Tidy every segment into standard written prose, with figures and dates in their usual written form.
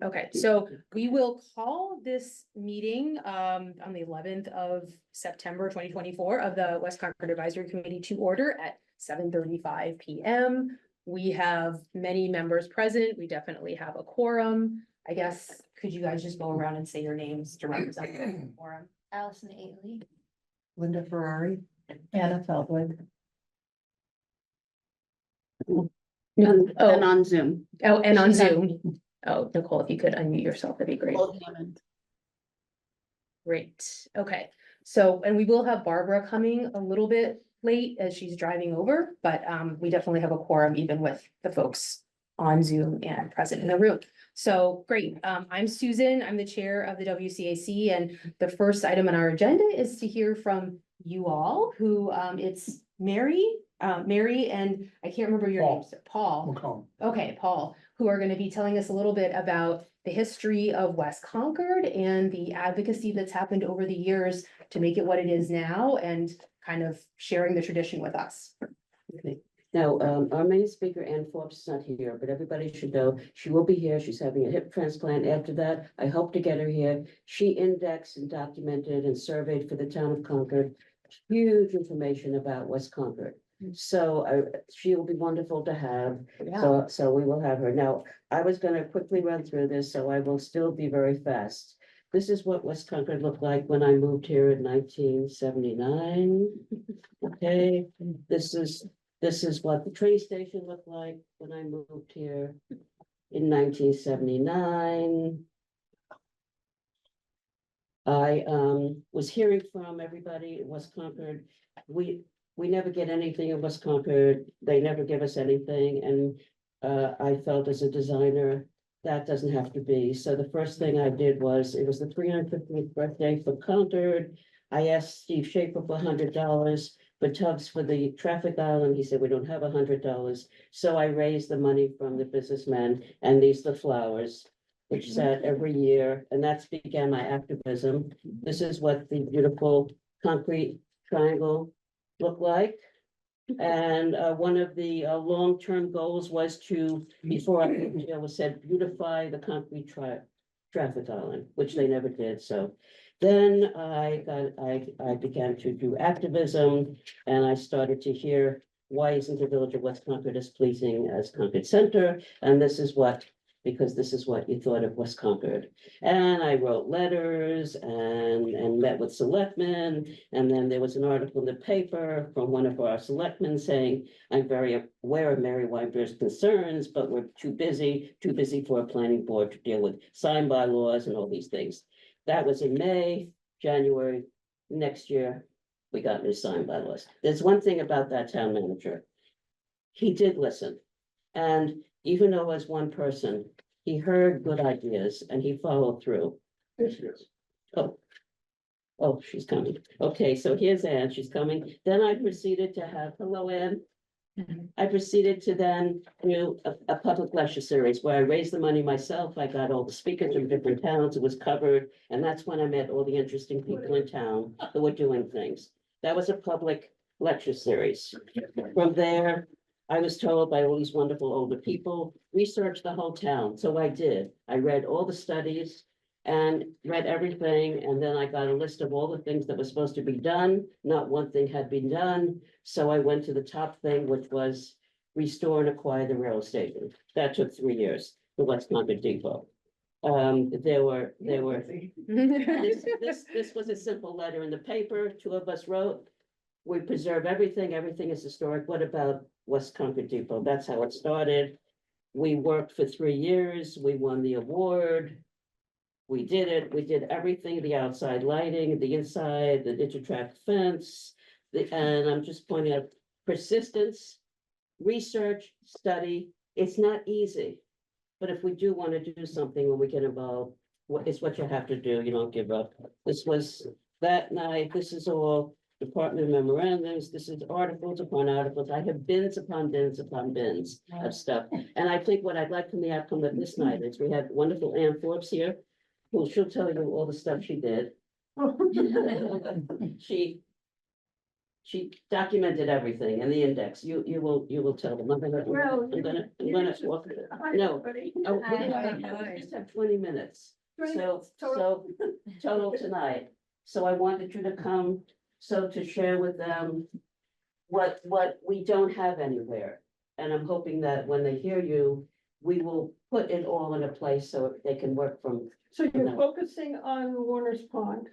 Okay, so we will call this meeting on the 11th of September 2024 of the West Concord Advisory Committee to order at 7:35 PM. We have many members present. We definitely have a quorum. I guess, could you guys just go around and say your names to represent the quorum? Allison Ailey. Linda Ferrari. Anna Feldwood. No, And oh, on Zoom. oh, and on She's on Zoom. Oh, Nicole, if you could unmute yourself, that'd be great. Old Hammond. Great, okay. So, and we will have Barbara coming a little bit late as she's driving over, but we definitely have a quorum even with the folks on Zoom and present in the room. So, great. I'm Susan. I'm the chair of the WCAC, and the first item on our agenda is to hear from you all, who it's Mary, and I can't remember your Paul. names, Paul. McComb. Okay, Paul, who are going to be telling us a little bit about the history of West Concord and the advocacy that's happened over the years to make it what it is now, and kind of sharing the tradition with us. Okay. Now, our main speaker, Ann Forbes, is not here, but everybody should know she will be here. She's having a hip transplant. After that, I hope to get her here. She indexed and documented and surveyed for the town of Concord huge information about West Concord. So she will be wonderful to have. So we will have her. Now, I was gonna quickly run through this, so I will still be very fast. This is what West Concord looked like when I moved here in 1979. Okay, this is what the train station looked like when I moved here in 1979. I was hearing from everybody in West Concord. We never get anything in West Concord. They never give us anything, and I felt as a designer that doesn't have to be. So the first thing I did was, it was the 350th birthday for Concord. I asked Steve Schaefer for $100 for tubs for the traffic island. He said, we don't have $100. So I raised the money from the businessmen, and these are the flowers, which sat every year, and that's began my activism. This is what the beautiful concrete triangle looked like. And one of the long-term goals was to, before I moved here, was said, beautify the concrete traffic island, which they never did. So then I began to do activism, and I started to hear, why isn't the village of West Concord as pleasing as Concord Center? And this is what, because this is what you thought of West Concord. And I wrote letters and met with selectmen. And then there was an article in the paper from one of our selectmen saying, I'm very aware of Mary Weinberg's concerns, but we're too busy for a planning board to deal with sign bylaws and all these things. That was in May. January next year, we got new sign bylaws. There's one thing about that town manager. He did listen. And even though as one person, he heard good ideas and he followed through. There she is. Oh, she's coming. Okay, so here's Ann, she's coming. Then I proceeded to have, hello, Ann. I proceeded to then do a public lecture series where I raised the money myself. I got all the speakers from different towns. It was covered. And that's when I met all the interesting people in town who were doing things. That was a public lecture series. From there, I was told by all these wonderful older people, research the whole town. So I did. I read all the studies and read everything. And then I got a list of all the things that were supposed to be done. Not one thing had been done. So I went to the top thing, which was restore and acquire the rail station. That took 3 years, the West Concord Depot. This was a simple letter in the paper. 2 of us wrote, we preserve everything. Everything is historic. What about West Concord Depot? That's how it started. We worked for 3 years. We won the award. We did it. We did everything, the outside lighting, the inside, the Digitrack fence. And I'm just pointing out persistence, research, study. It's not easy. But if we do want to do something when we get involved, it's what you have to do. You don't give up. This was that night. This is all department memorandums. This is articles upon articles. I have bins upon bins upon bins of stuff. And I think what I'd like from the outcome of this night is we have wonderful Ann Forbes here, who she'll tell you all the stuff she did. she documented everything in the index. You will tell them. I'm gonna walk. No. Oh, we just have 20 minutes. So total tonight. So I wanted you to come, so to share with them what we don't have anywhere. And I'm hoping that when they hear you, we will put it all in a place so they can work from. So you're No. focusing on Warner's Pond.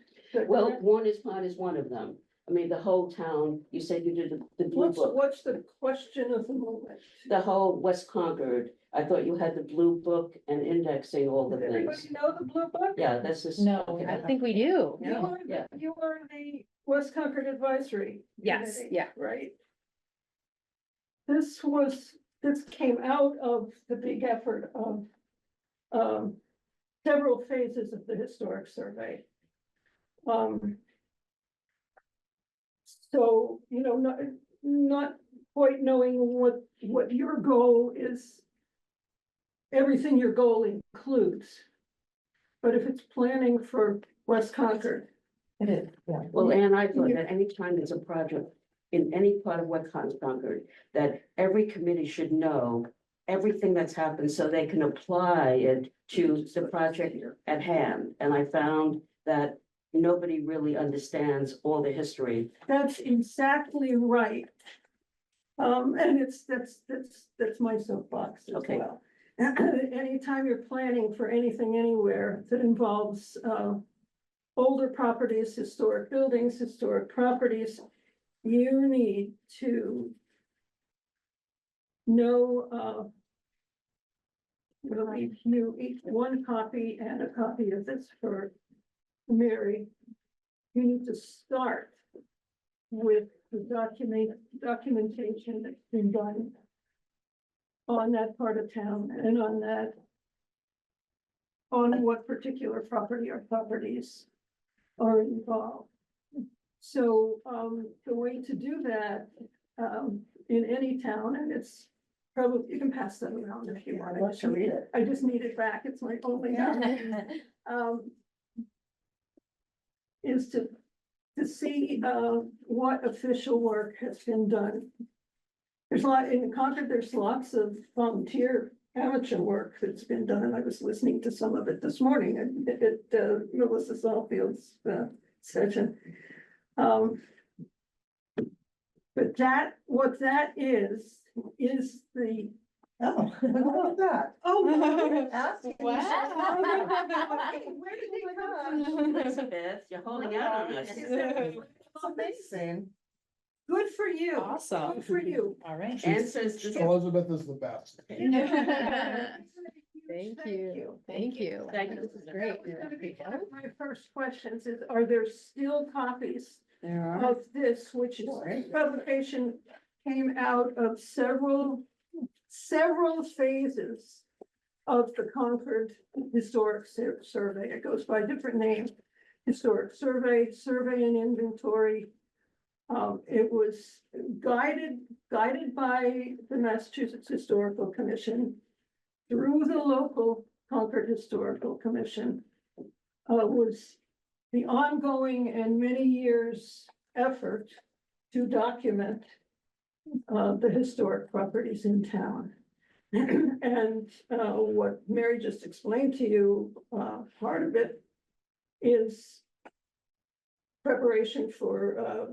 Well, Warner's Pond is one of them. I mean, the whole town, you said you did the blue book, What's the question of the moment? the whole West Concord. I thought you had the blue book and indexing all the Does everybody things. know the blue book? Yeah, this is. No, okay. I think we do. Yeah. You are the West Concord Advisory. Yes, Committee, yeah. Right? This came out of the big effort of, several phases of the historic survey. So, not quite knowing what your goal is. Everything your goal includes. But if it's planning for West Concord, it is, yeah. Well, and I thought that anytime there's a project in any part of West Concord, that every committee should know everything that's happened so they can apply it to the project at hand. And I found that nobody really understands all the history. that's exactly right. And that's my soapbox as Okay. well. Anytime you're planning for anything anywhere that involves, older properties, historic buildings, historic properties, you need to know, we'll leave you each one copy and a copy of this for Mary. You need to start with the documentation that's been done on that part of town and on what particular property or properties are involved. So, the way to do that, in any town, and it's probably, you can pass that around if you want. I'd love to read it. I just need it back, it's my only, is to see, what official work has been done. There's a lot, in Concord, there's lots of volunteer amateur work that's been done, and I was listening to some of it this morning at Melissa Salfield's, session. But what that is the. Oh, look at that. Oh. Asking. Where did it come? Elizabeth, you're holding out on us. Amazing. Good for you. Awesome. Good for you. All right. And says this. Elizabeth is the best. Thank you. Thank you. Thank you. This is great. One of my first questions is, are there still copies There of this, which is publication came out of several phases of the Concord Historic Survey. It goes by different names: Historic Survey, Survey and Inventory. It was guided by the Massachusetts Historical Commission through the local Concord Historical Commission. Was the ongoing and many years effort to document the historic properties in town. And what Mary just explained to you, part of it is preparation for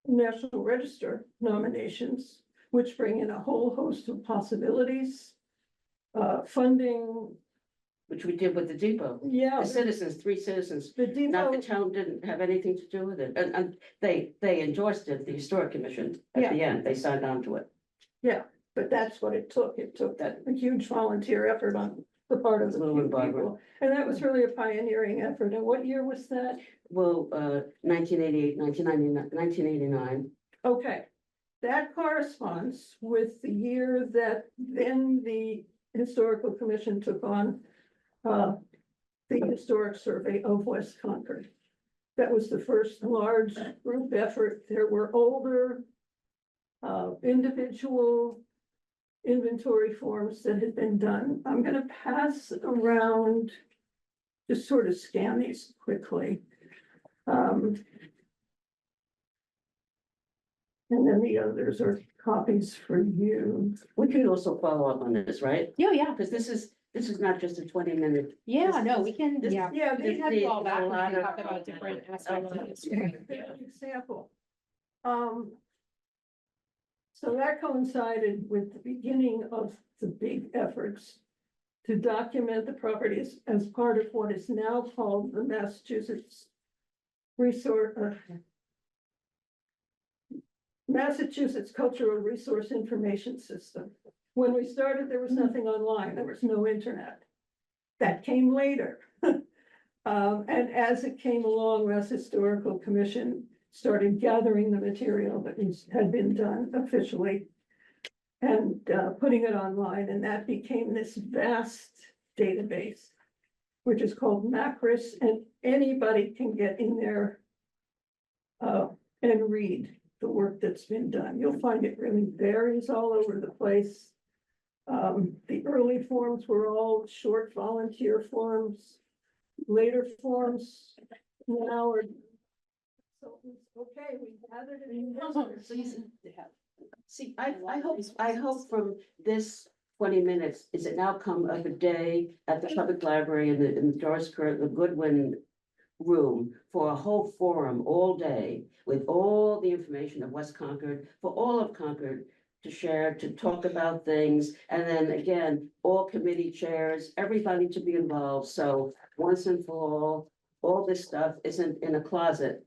National Register nominations, which bring in a whole host of possibilities. Funding, Which we did with the depot. yeah. The citizens, 3 citizens, The not the depot, town didn't have anything to do with it. And they endorsed it, the historic commission at the end, they signed on to it. but that's what it took. It took that huge volunteer effort on the part of the Lou and Barbara. people. And that was really a pioneering effort. And what year was that? Well, 1988, 1999, 1989. Okay, that corresponds with the year that then the historical commission took on the historic survey of West Concord. That was the first large group effort. There were older individual inventory forms that had been done. I'm gonna pass around, just sort of scan these quickly. And then the others are copies for you. We could also follow up on this, right? Yeah, Because this is not just a 20-minute. yeah, no, we can, this- yeah. Yeah, We they can have needs you all back a when lot we of- talk about different aspects of history. example. So that coincided with the beginning of the big efforts to document the properties as part of what is now called the Massachusetts Cultural Resource Information System. When we started, there was nothing online, there was no internet. That came later. And as it came along, Mass Historical Commission started gathering the material that had been done officially and putting it online, and that became this vast database, which is called Macris, and anybody can get in there and read the work that's been done. You'll find it really varies all over the place. The early forms were all short volunteer forms. Later forms now are. So, okay, we gathered it in. See, I hope from this 20 minutes, is it now come of a day at the public library in the Doris the Goodwin room for a whole forum all day with all the information of West Concord, for all of Concord to share, to talk about things. And then again, all committee chairs, everybody to be involved. So once and for all this stuff isn't in a closet.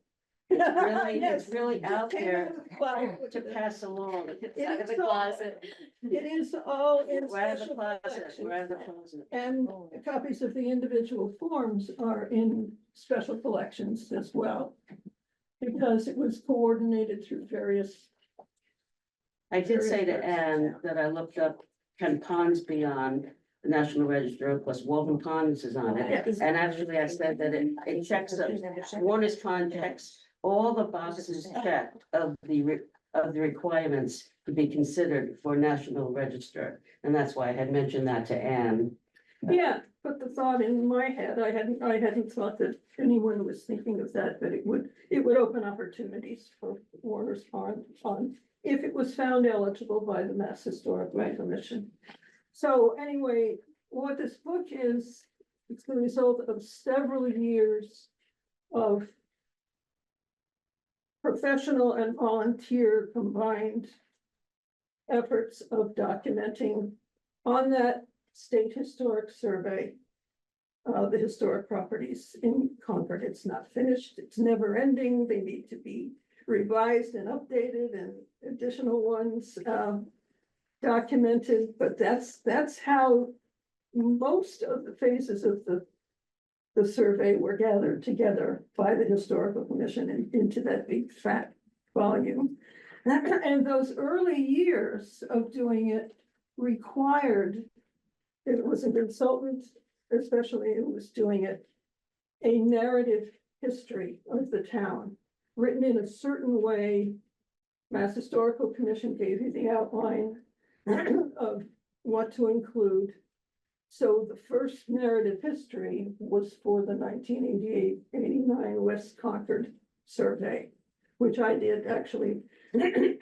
It's really out there to pass along. It is all in We're out of the special closet, collections. we're out of the closet. And copies of the individual forms are in special collections as well. Because it was coordinated through various. I did say to Anne that I looked up, can ponds be on the National Register? Of course, Woven Ponds is on it. Yes. And actually, I said that it checks up, Warner's Pond checks all the boxes checked of the requirements to be considered for National Register. And that's why I had mentioned that to Anne. Yeah, but the thought in my head, I hadn't thought that anyone was thinking of that, but it would open opportunities for Warner's Pond if it was found eligible by the Mass Historical Commission. So anyway, what this book is, it's the result of several years of professional and volunteer combined efforts of documenting on that state historic survey the historic properties in Concord. It's not finished, it's never ending, they need to be revised and updated and additional ones documented, but that's how most of the phases of the survey were gathered together by the Historical Commission into that big fat volume. And those early years of doing it required, it was a consultant, especially who was doing it, a narrative history of the town, written in a certain way. Mass Historical Commission gave you the outline of what to include. So the first narrative history was for the 1988-89 West Concord survey, which I did actually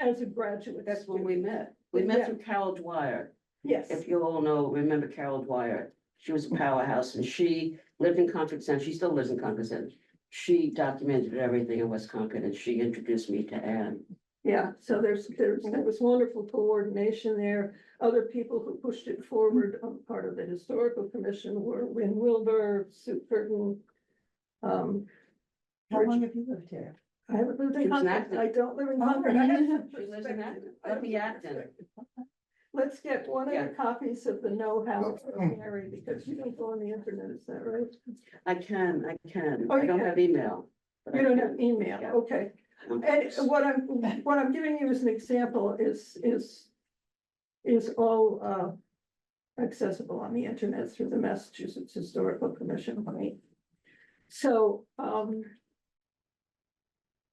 as a graduate. That's when we met. We met through Carol Dwyer. Yes, If you all remember Carol Dwyer, she was a powerhouse and she lived in Concord Center. She still lives in Concord Center. She documented everything in West Concord and she introduced me to Anne. yeah, so there was wonderful coordination there. Other people who pushed it forward on part of the Historical Commission were Win Wilbur, Sue Curtin. How long have you lived here? I haven't lived She in was in Concord, Acton. I don't live in Concord. I have some She lives in Acton, perspective. I have up in some Acton. perspective. Let's get one of Yeah. the copies of the know-how from Mary, because you don't go on the internet, is that right? I can. Oh, I you don't can. have email. but You I don't can. have email, Yeah. okay. And what I'm giving you as an example is all accessible on the internet through the Massachusetts Historical Commission, right? So,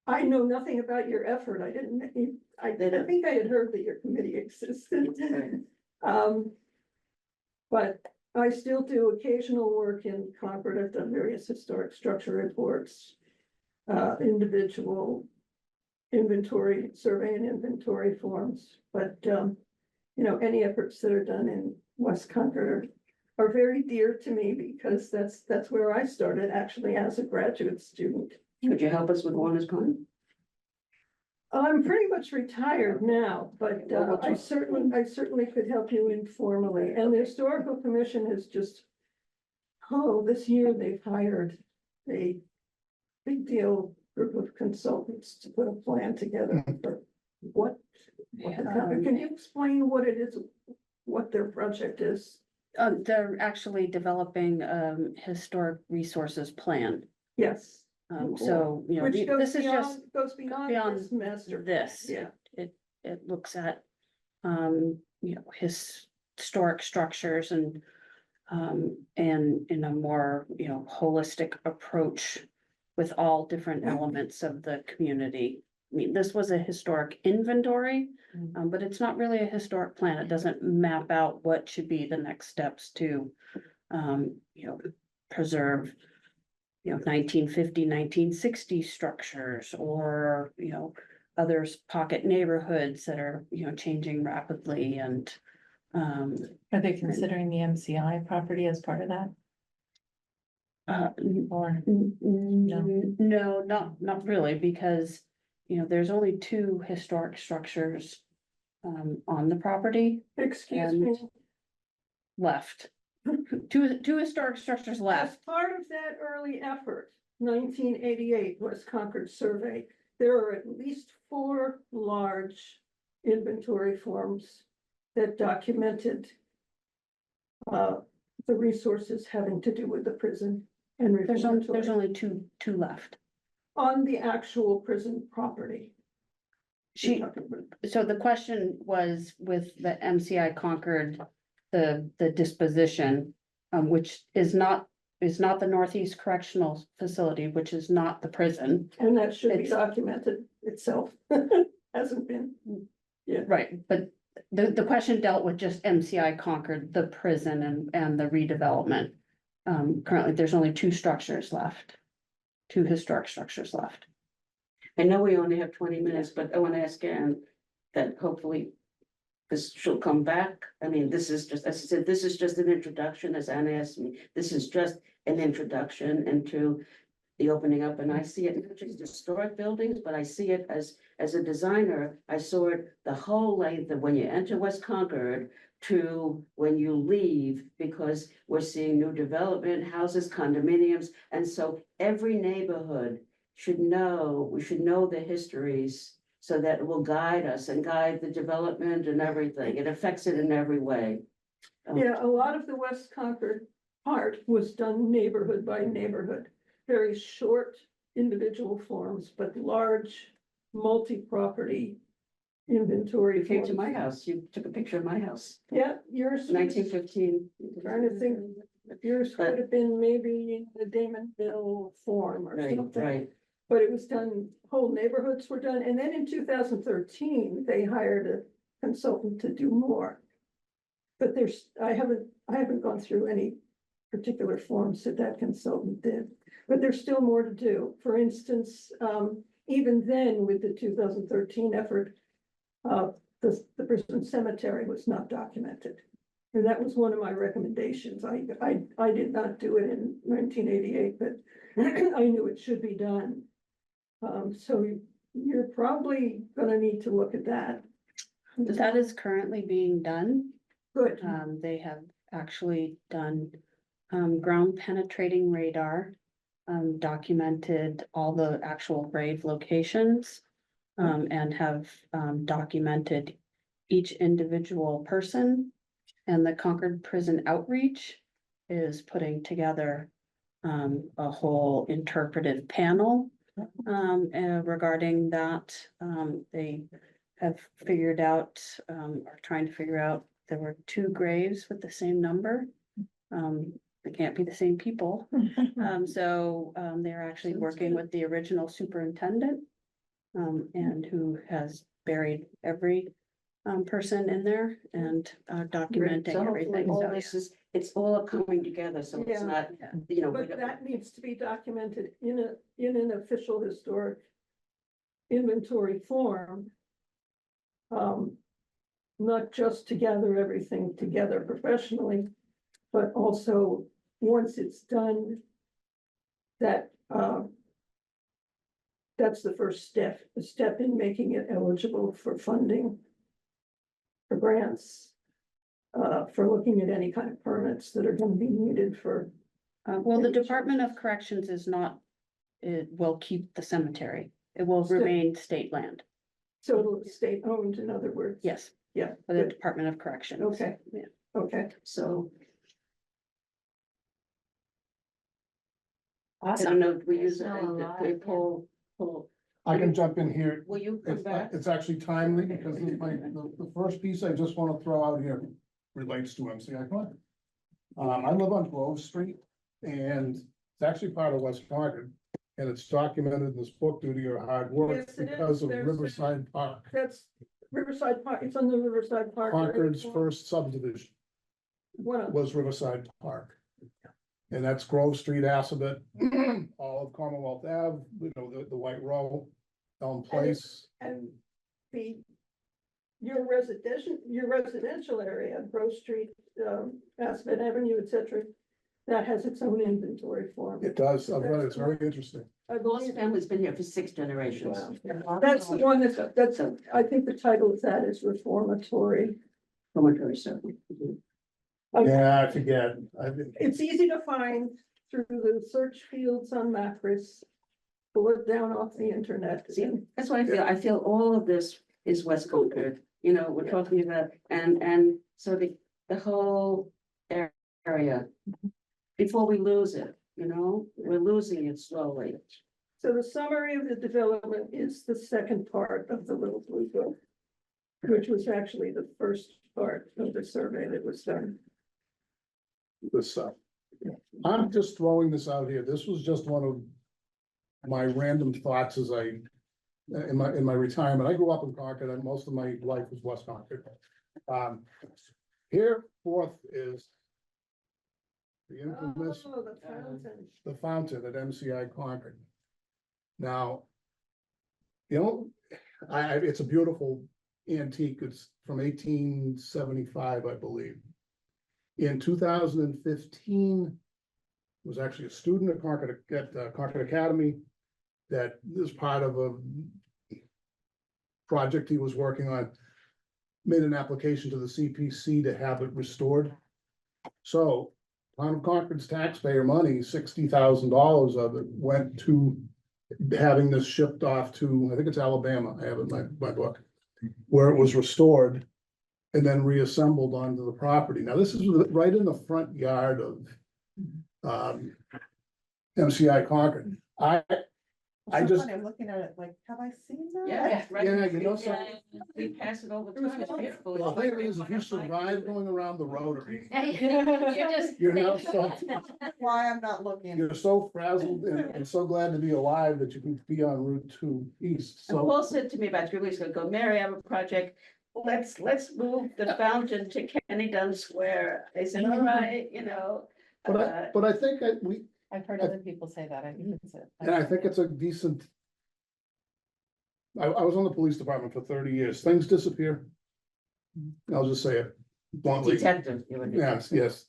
I know nothing about your effort. I think I had heard that your committee existed. But I still do occasional work in Concord. I've done various historic structure reports, individual inventory, survey and inventory forms, but, you know, any efforts that are done in West Concord are very dear to me because that's where I started actually as a graduate student. Could you help us with Warner's Pond? I'm pretty much retired now, but Well, we'll I talk. certainly could help you informally. And the Historical Commission has just, this year they've hired a big deal group of consultants to put a plan together for what can you explain what it is, what their project is? They're actually developing historic resources plan. Yes. So, you know, Which goes this is just beyond beyond this master. this. Yeah, It looks at, you know, historic structures and in a more, you know, holistic approach with all different elements of the community. I mean, this was a historic inventory, but it's not really a historic plan. It doesn't map out what should be the next steps to, you know, preserve, you know, 1950, 1960 structures or, you know, others pocket neighborhoods that are, you know, changing rapidly and, Are they considering the MCI property as part of that? Or, no, not really, because, you know, there's only two historic structures on the property excuse me. left. Two historic structures As left. part of that early effort, 1988 West Concord survey, there are at least 4 large inventory forms that documented the resources having to do with the prison and There's reformatory only two left. on the actual prison property. So the question was with the MCI Concord, the disposition, which is not the Northeast Correctional Facility, which is not the prison. And that should be It's- documented itself, hasn't been. Right, but the question dealt with just MCI Concord, the prison and the redevelopment. Currently, there's only two structures left. Two historic structures left. I know we only have 20 minutes, but I want to ask Anne that hopefully this she'll come back. I mean, this is just, as I said, this is just an introduction, as Anne asked me. This is just an introduction into the opening up, and I see it not just historic buildings, but I see it as a designer. I saw it the whole length of when you enter West Concord to when you leave, because we're seeing new development, houses, condominiums, and so every neighborhood should know, we should know the histories so that it will guide us and guide the development and everything. It affects it in every way. Yeah, a lot of the West Concord part was done neighborhood by neighborhood, very short individual forms, but large multi-property inventory. You came to forms. my house, you took a picture of my house, Yeah, yours, was- 1915. Trying to think. yours could have been maybe in the Damonville form or Right, something. right. But it was done, whole neighborhoods were done, and then in 2013, they hired a consultant to do more. But I haven't gone through any particular forms that consultant did, but there's still more to do. For instance, even then with the 2013 effort, the prison cemetery was not documented. And that was one of my recommendations. I did not do it in 1988, but I knew it should be done. So you're probably gonna need to look at that. That is currently being done. Good. They have actually done ground penetrating radar, documented all the actual grave locations, and have documented each individual person. And the Concord Prison Outreach is putting together a whole interpretive panel regarding that. They have figured out, are trying to figure out, there were 2 graves with the same number. They can't be the same people. So they're actually working with the original superintendent. And who has buried every person in there and documenting So everything. all So, this is, it's all coming together, so it's Yeah. not, yeah. you know. But that needs to be documented in an official historic inventory form. Not just to gather everything together professionally, but also, once it's done, that, that's the first step, the step in making it eligible for funding, for grants, for looking at any kind of permits that are gonna be needed for. Well, the Department of Corrections is not, it will keep the cemetery. It will State. remain state land. So it'll state owned, in other words. Yes, Yeah, for the good. Department of Corrections. Okay. Yeah. Okay, So I Awesome. don't know, we use, Smell a lot, we yeah. pull, I can jump in here. will you come It's, back? it's actually timely because the first piece I just want to throw out here relates to MCI Concord. I live on Grove Street and it's actually part of West Concord. And it's documented in this book due to your hard work Yes, it is. because of There's- Riverside Park, that's Riverside Park, it's on the Riverside Park. Concord's first subdivision One of, was Riverside Park. And that's Grove Street, Assabet, all of Commonwealth Ave, you know, the White Row, Elm Place. and the, your residential area, Grove Street, Aspen Avenue, et cetera, that has its own inventory form. It does, I've read it, it's very interesting. I Lost believe, family's been here for 6 generations. wow. That's the one I think the title of that is reformatory. Dormitory, so. Yeah, I forget, It's easy to find through the search fields on Macris. Pull it down off the internet. See, that's what I feel. I feel all of this is West Concord, you know, we're talking about, and so the whole area. Before we lose it, you know, we're losing it slowly. So the summary of the development is the second part of the Little Blue Book, which was actually the first part of the survey that was done. this stuff. I'm just throwing this out here, this was just one of my random thoughts as in my retirement, I grew up in Concord, and most of my life was West Concord. Here forth is the infamous Oh, the fountain. the fountain at MCI Concord. Now, you know, it's a beautiful antique, it's from 1875, I believe. In 2015, was actually a student at Concord Academy that is part of a project he was working on, made an application to the CPC to have it restored. So town of Concord's taxpayer money, $60,000 of it went to having this shipped off to, I think it's Alabama, I have it in my book, where it was restored and then reassembled onto the property. Now, this is right in the front yard of MCI Concord. I just, I'm looking at it like, have I seen that? Yeah, right. yeah, you know, so, We pass it all the time. It's beautiful. the thing is, if you survive going around the rotary, Just. you're now so, Why I'm not looking. you're so frazzled and so glad to be alive that you can be on Route 2 East, And so. Paul said to me about 3 weeks ago, Mary, I have a project. Let's move the fountain to Kenny Dunn Square. I said, all right, you know. But I think I've heard other people say that, I think it's and I think it's a decent. I was on the police department for 30 years, things disappear. I'll just say it bluntly, Detective. you would be. yes.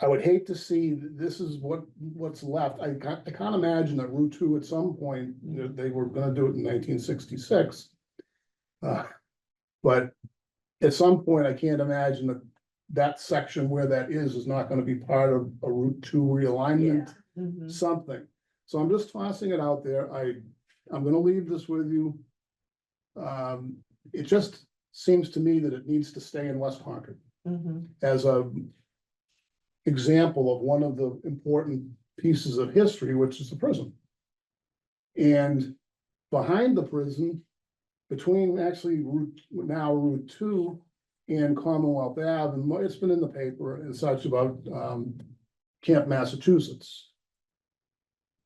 I would hate to see, this is what's left, I can't imagine that Route 2 at some point, they were gonna do it in 1966. But at some point, I can't imagine that section where that is not gonna be part of a Route 2 realignment, something. So I'm just tossing it out there. I'm gonna leave this with you. It just seems to me that it needs to stay in West Concord as a example of one of the important pieces of history, which is the prison. And behind the prison, between actually Route 2 and Commonwealth Ave, and it's been in the paper and such about Camp Massachusetts,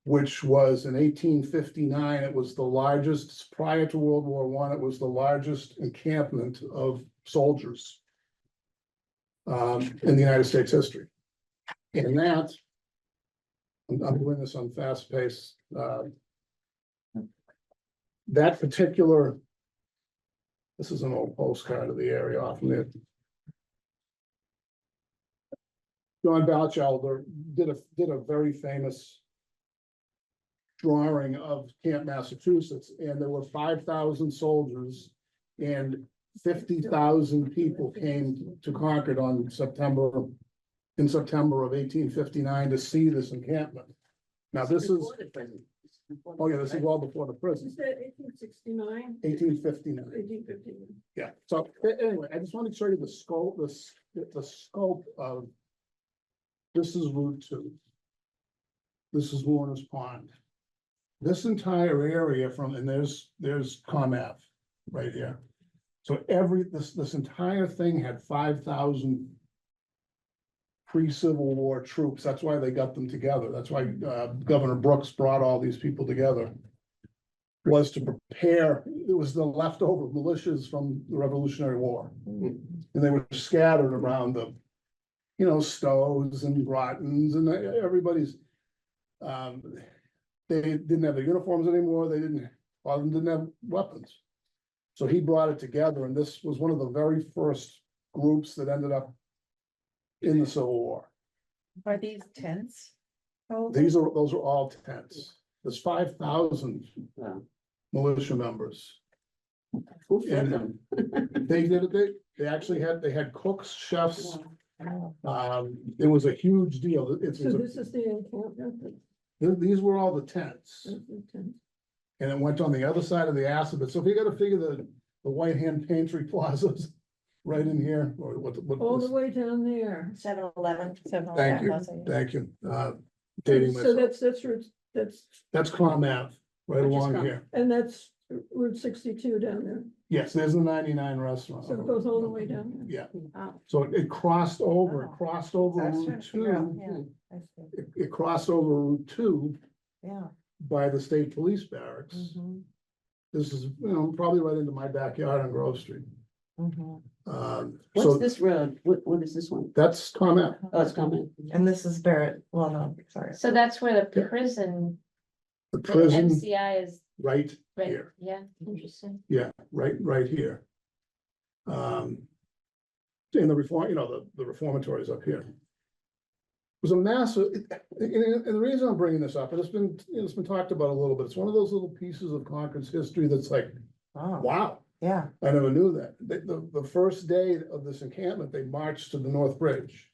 which was in 1859, it was the largest, prior to World War I, it was the largest encampment of soldiers in the United States history. And that, I'm doing this on fast pace. that particular. This is an old postcard of the area often there. John Batchelder did a very famous drawing of Camp Massachusetts, and there were 5,000 soldiers and 50,000 people came to Concord in September of 1859 to see this encampment. Now, this is, Before the prison. oh yeah, this is well before the You prison, said 1869, 1859. 1859. Yeah, so anyway, I just wanted to show you the scope, the scope of. This is Route 2. This is Warner's Pond. This entire area and there's Com Ave right here. So this entire thing had 5,000 pre-Civil War troops. That's why they got them together. That's why Governor Brooks brought all these people together. Was to prepare, it was the leftover militias from the Revolutionary War. And they were scattered around the, Stows and Grottons and everybody's. They didn't have their uniforms anymore. A lot of them didn't have weapons. So he brought it together, and this was one of the very first groups that ended up in the Civil War. Are these tents? Those are all tents. There's 5,000 Wow. militia members. Who fed And them? they did it, they actually had cooks, chefs. It was a huge deal. So this is the encampment. These were all the tents, That's the tent. and it went on the other side of the Assabet. So if you gotta figure the White Hand Pantry plazas right in here, or what All the this- way down there. 7-Eleven. thank you, dating So myself. that's, That's Com Ave, right Which is along Com- here. and that's Route 62 down there. Yes, there's the 99 restaurant. So it goes all the way down there. Yeah, Oh, so it crossed over, Oh. Route trying to figure out, 2. yeah, I see. It crossed over Route 2 Yeah. by the state police barracks. Mhm, This is, probably right into my backyard on Grove Street. mhm. What's So this road? What is this one? that's Com Ave. Oh, it's coming. And this is Barrett, well, no, sorry. So that's where the Yeah. prison, The the prison MCI is, right right, here. yeah, interesting. Yeah, right here. In the reform, the reformatory is up here. It was a massive, and the reason I'm bringing this up, and it's been talked about a little bit, it's one of those little pieces of Concord's history that's like, Oh, wow, yeah. I never knew that. The first day of this encampment, they marched to the North Bridge.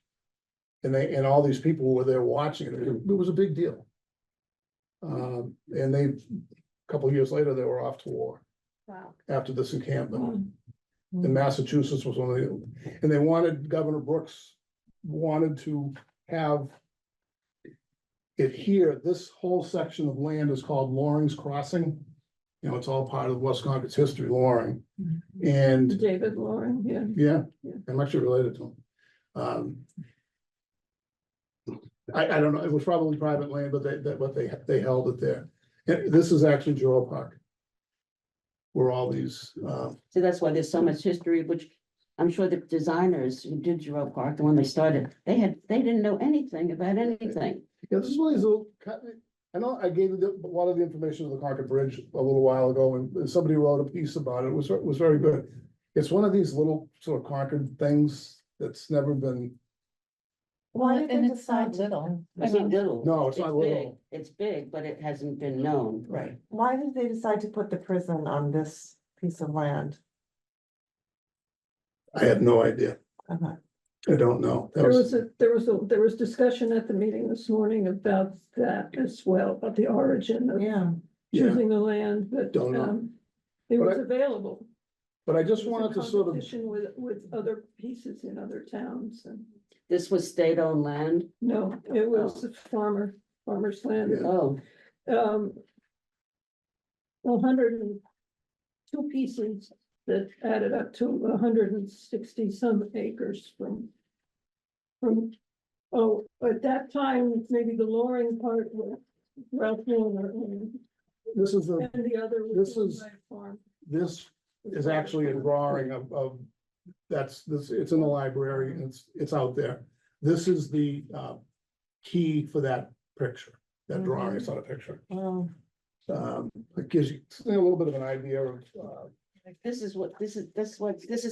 And all these people were there watching it. It was a big deal. And a couple of years later, they were off to war Wow. after this encampment. Um, And Massachusetts was one of and they Governor Brooks wanted to have it here, this whole section of land is called Loring's Crossing. It's all part of West Concord's history, Loring. And David Lauren, yeah. yeah, Yeah. I'm actually related to him. I don't know, it was probably private land, but they held it there. And this is actually Joe Park. Where all these, See, that's why there's so much history, which I'm sure the designers who did Giroux Park, the one they started, they didn't know anything about anything. yeah, this is one of these little, I know I gave you a lot of the information of the Concord Bridge a little while ago, and somebody wrote a piece about it, it was very good. It's one of these little sort of Concord things that's never been, Why Well, did and they it's not decide? little. I It's not mean, little. No, it's not big. little. It's big, but it hasn't been known. Right. Why did they decide to put the prison on this piece of land? I have no idea, Okay. I don't know. That There was discussion at the meeting this morning about that as well, about the origin of Yeah. Yeah, choosing the land, but, Don't know. it But was I- available. but I just It was a wanted to sort of, competition with other pieces in other towns, and, This was state-owned land. no, it was farmer's land. Yeah. Oh, 102 pieces that added up to 160 some acres from, at that time, maybe the Loring part was Ralph Miller and this is the, the other This was is- Lone Farm. this is actually a drawing of, it's in the library, and it's out there. This is the key for that picture, that drawing, it's not a picture. Well, It gives you a little bit of an idea of, This is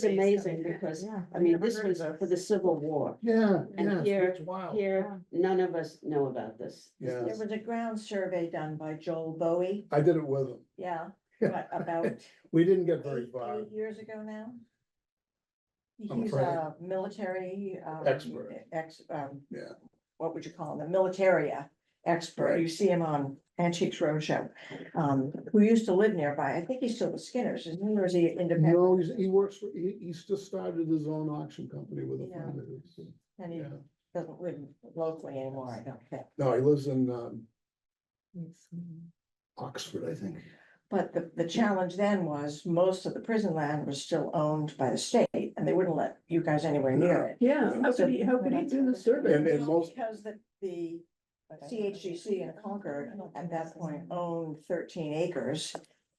amazing because, I mean, this was for the Civil War. yeah, And yeah, here- it's wild. Here, none of us know about this. Yeah, There was a ground survey done by Joel Bowie, I did it with them. yeah, Yeah. what, about We didn't get very far. 8 years ago now. I'm He's afraid. a military, Expert. Yeah. what would you call him, a militaria expert, Right. you see him on Antiques Roadshow. Who used to live nearby, I think he's still with Skinner's, isn't he, or is he independent? No, he works for, he's just started his own auction company with a Yeah. friend of his. And he Yeah. doesn't live locally anymore, I don't think. No, he lives in, Oxford, I think. But the challenge then was, most of the prison land was still owned by the state, and they wouldn't let you guys anywhere near it. Yeah, how could he do the survey? And most, Because the CHGC in Concord at that point owned 13 acres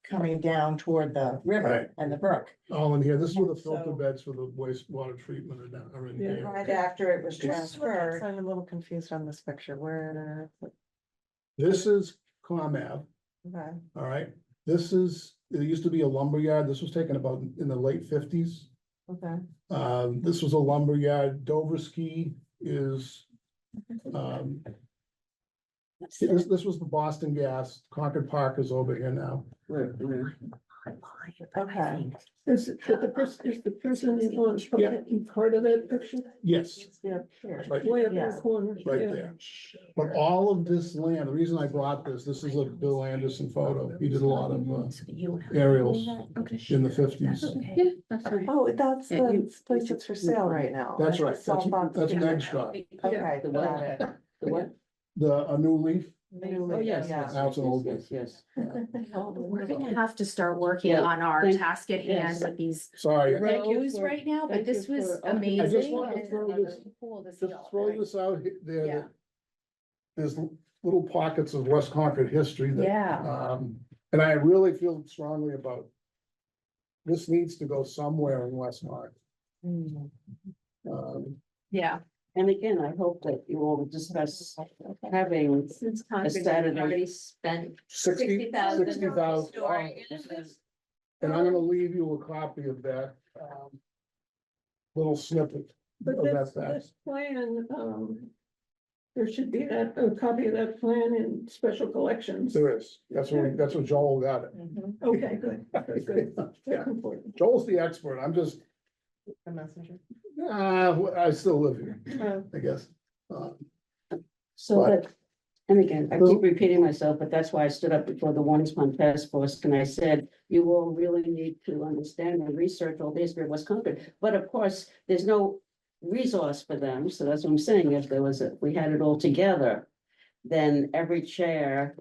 coming down toward the river Right. and the brook. all in here, this is where the filter So- beds for the wastewater treatment are in Yeah. here. Right after it was transferred. I'm a little confused on this picture, where, This is Ave, Okay. all right? This is, it used to be a lumber yard. This was taken about in the late fifties. Okay. This was a lumber yard. Dover Ski is, this was the Boston Gas. Concord Park is over here now. Okay. Is the person in part of that picture? Yes, Yeah, here. right, Way up in Yeah. the corner. right yeah. there. But all of this land, the reason I brought this is a Bill Anderson photo. He did a lot of aerials in the fifties. Yeah, that's fine. oh, that's Yeah, you- the place that's for sale right now. That's right. It's all about- That's Meg's shop. Okay, The got what? it. The what? A new leaf. Oh, yes, Yeah. yes, Now it's an old yes, yes. We're gonna have to start working Yeah, on our thank- task at hand yes. with these Sorry, Right. menus for- right now, but thank this you was for opening- I just amazing. wanted to and throw really this- cool to see just all throw that. this out there, Yeah. that there's little pockets of West Concord history that, Yeah, and I really feel strongly about. This needs to go somewhere in West Concord. yeah. And again, I hope that you will discuss having Since a Concord Saturday. already spent 60,000. restoring it. And I'm gonna leave you a copy of that, little snippet But of this, that. this plan, there should be a copy of that plan in special collections. There is, that's what Joel got it. Mhm. Okay, good, very good. Yeah. That's important. Joel's the expert, I'm just, The messenger. I still live here, I guess. So But- that, and again, I keep repeating myself, but that's why I stood up before the Once Upon Task Force and I said, you all really need to understand and research all the history of West Concord. But of course, there's no resource for them, so that's what I'm saying, if there was, we had it all together, then every chair,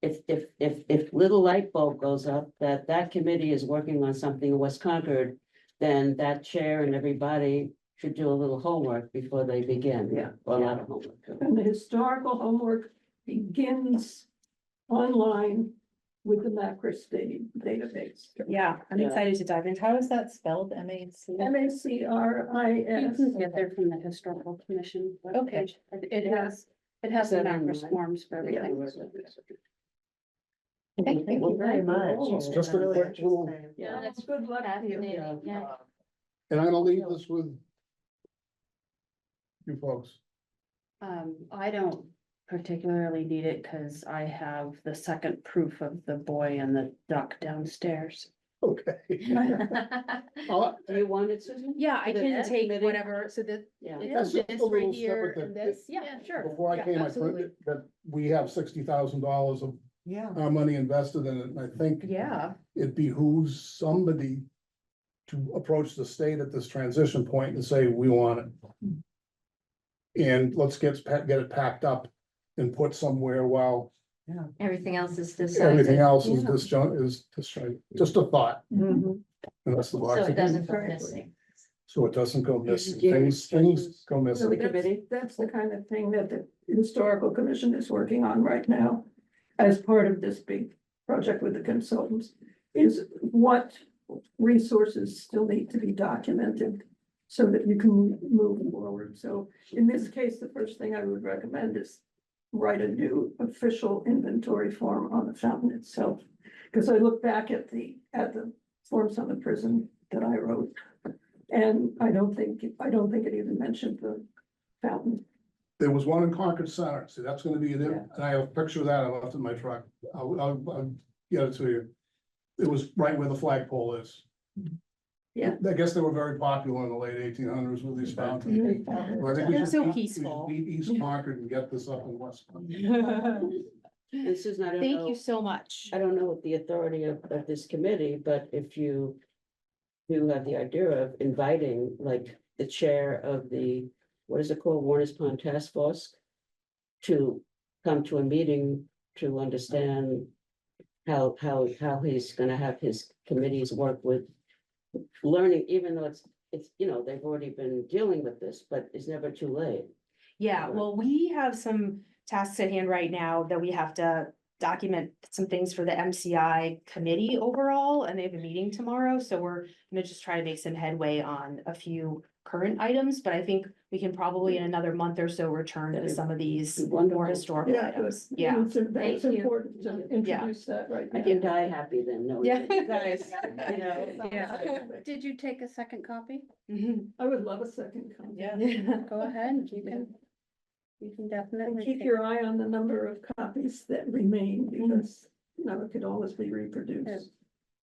if little light bulb goes up, that committee is working on something in West Concord, then that chair and everybody should do a little homework before they begin. Yeah. Or a lot of homework. And the historical homework begins online with the Macris database. Yeah, I'm Yeah. excited to dive in. How is that spelled? M-A-C? You MACRIS. can get there from the historical commission Okay. webpage. It has the that macros online? forms for everything. Thank you very much. It's just a quick little, Yeah, that's good luck to you. Fascinating, yeah. and I'm gonna leave this with you folks. I don't particularly need it because I have the second proof of the boy and the duck downstairs. Okay. I'll- Do you want it, Susan? Yeah, I The can ed take committee? whatever, so that Yeah. it's just this a right little here snippet and that- this, yeah, sure. Before I Yeah, came, I absolutely. printed that we have $60,000 of Yeah. our money invested in it, and I think Yeah, it behooves somebody to approach the state at this transition point and say, we want it. And let's get it packed up and put somewhere while Everything else is decided. everything else is disjointed, just a thought. Mhm. And that's the So box. it doesn't go missing. So it doesn't go missing, Yeah. things go So missing. The that's- committee? That's the kind of thing that the historical commission is working on right now. As part of this big project with the consultants, is what resources still need to be documented. So that you can move forward. So in this case, the first thing I would recommend is write a new official inventory form on the fountain itself. Because I look back at the forms on the prison that I wrote. And I don't think it even mentioned the fountain. There was one in Concord Center, see, that's gonna be there, and I have a picture of that, I left in my truck, I'll get it to you. It was right where the flagpole is. Yeah. I guess they were very popular in the late 1800s with these fountains. Well, I think we They're should so beat- we should peaceful. Beat East Concord and get this up in West. Concord. And Susan, I don't Thank know. you so much. I don't know what the authority of this committee, but if you do have the idea of inviting, like, the chair of the, what is it called, Warner's Pond Task Force, to come to a meeting to understand how he's gonna have his committees work with learning, even though it's, you know, they've already been dealing with this, but it's never too late. Yeah, well, we have some tasks at hand right now that we have to document some things for the MCI committee overall, and they have a meeting tomorrow, so we're gonna just try to make some headway on a few current items, but I think we can probably in another month or so return to some of these more Wonderful. historical Yeah, items. good. Yeah. It's Thank you. important to introduce that right I now. can die happy then, knowing Yeah. that you guys, you know. Yeah. Did you take a second copy? Mhm. I would love a second copy. Yeah. Go ahead, you can And definitely. keep take- your eye on the number of copies that remain, because, you know, it could always be reproduced.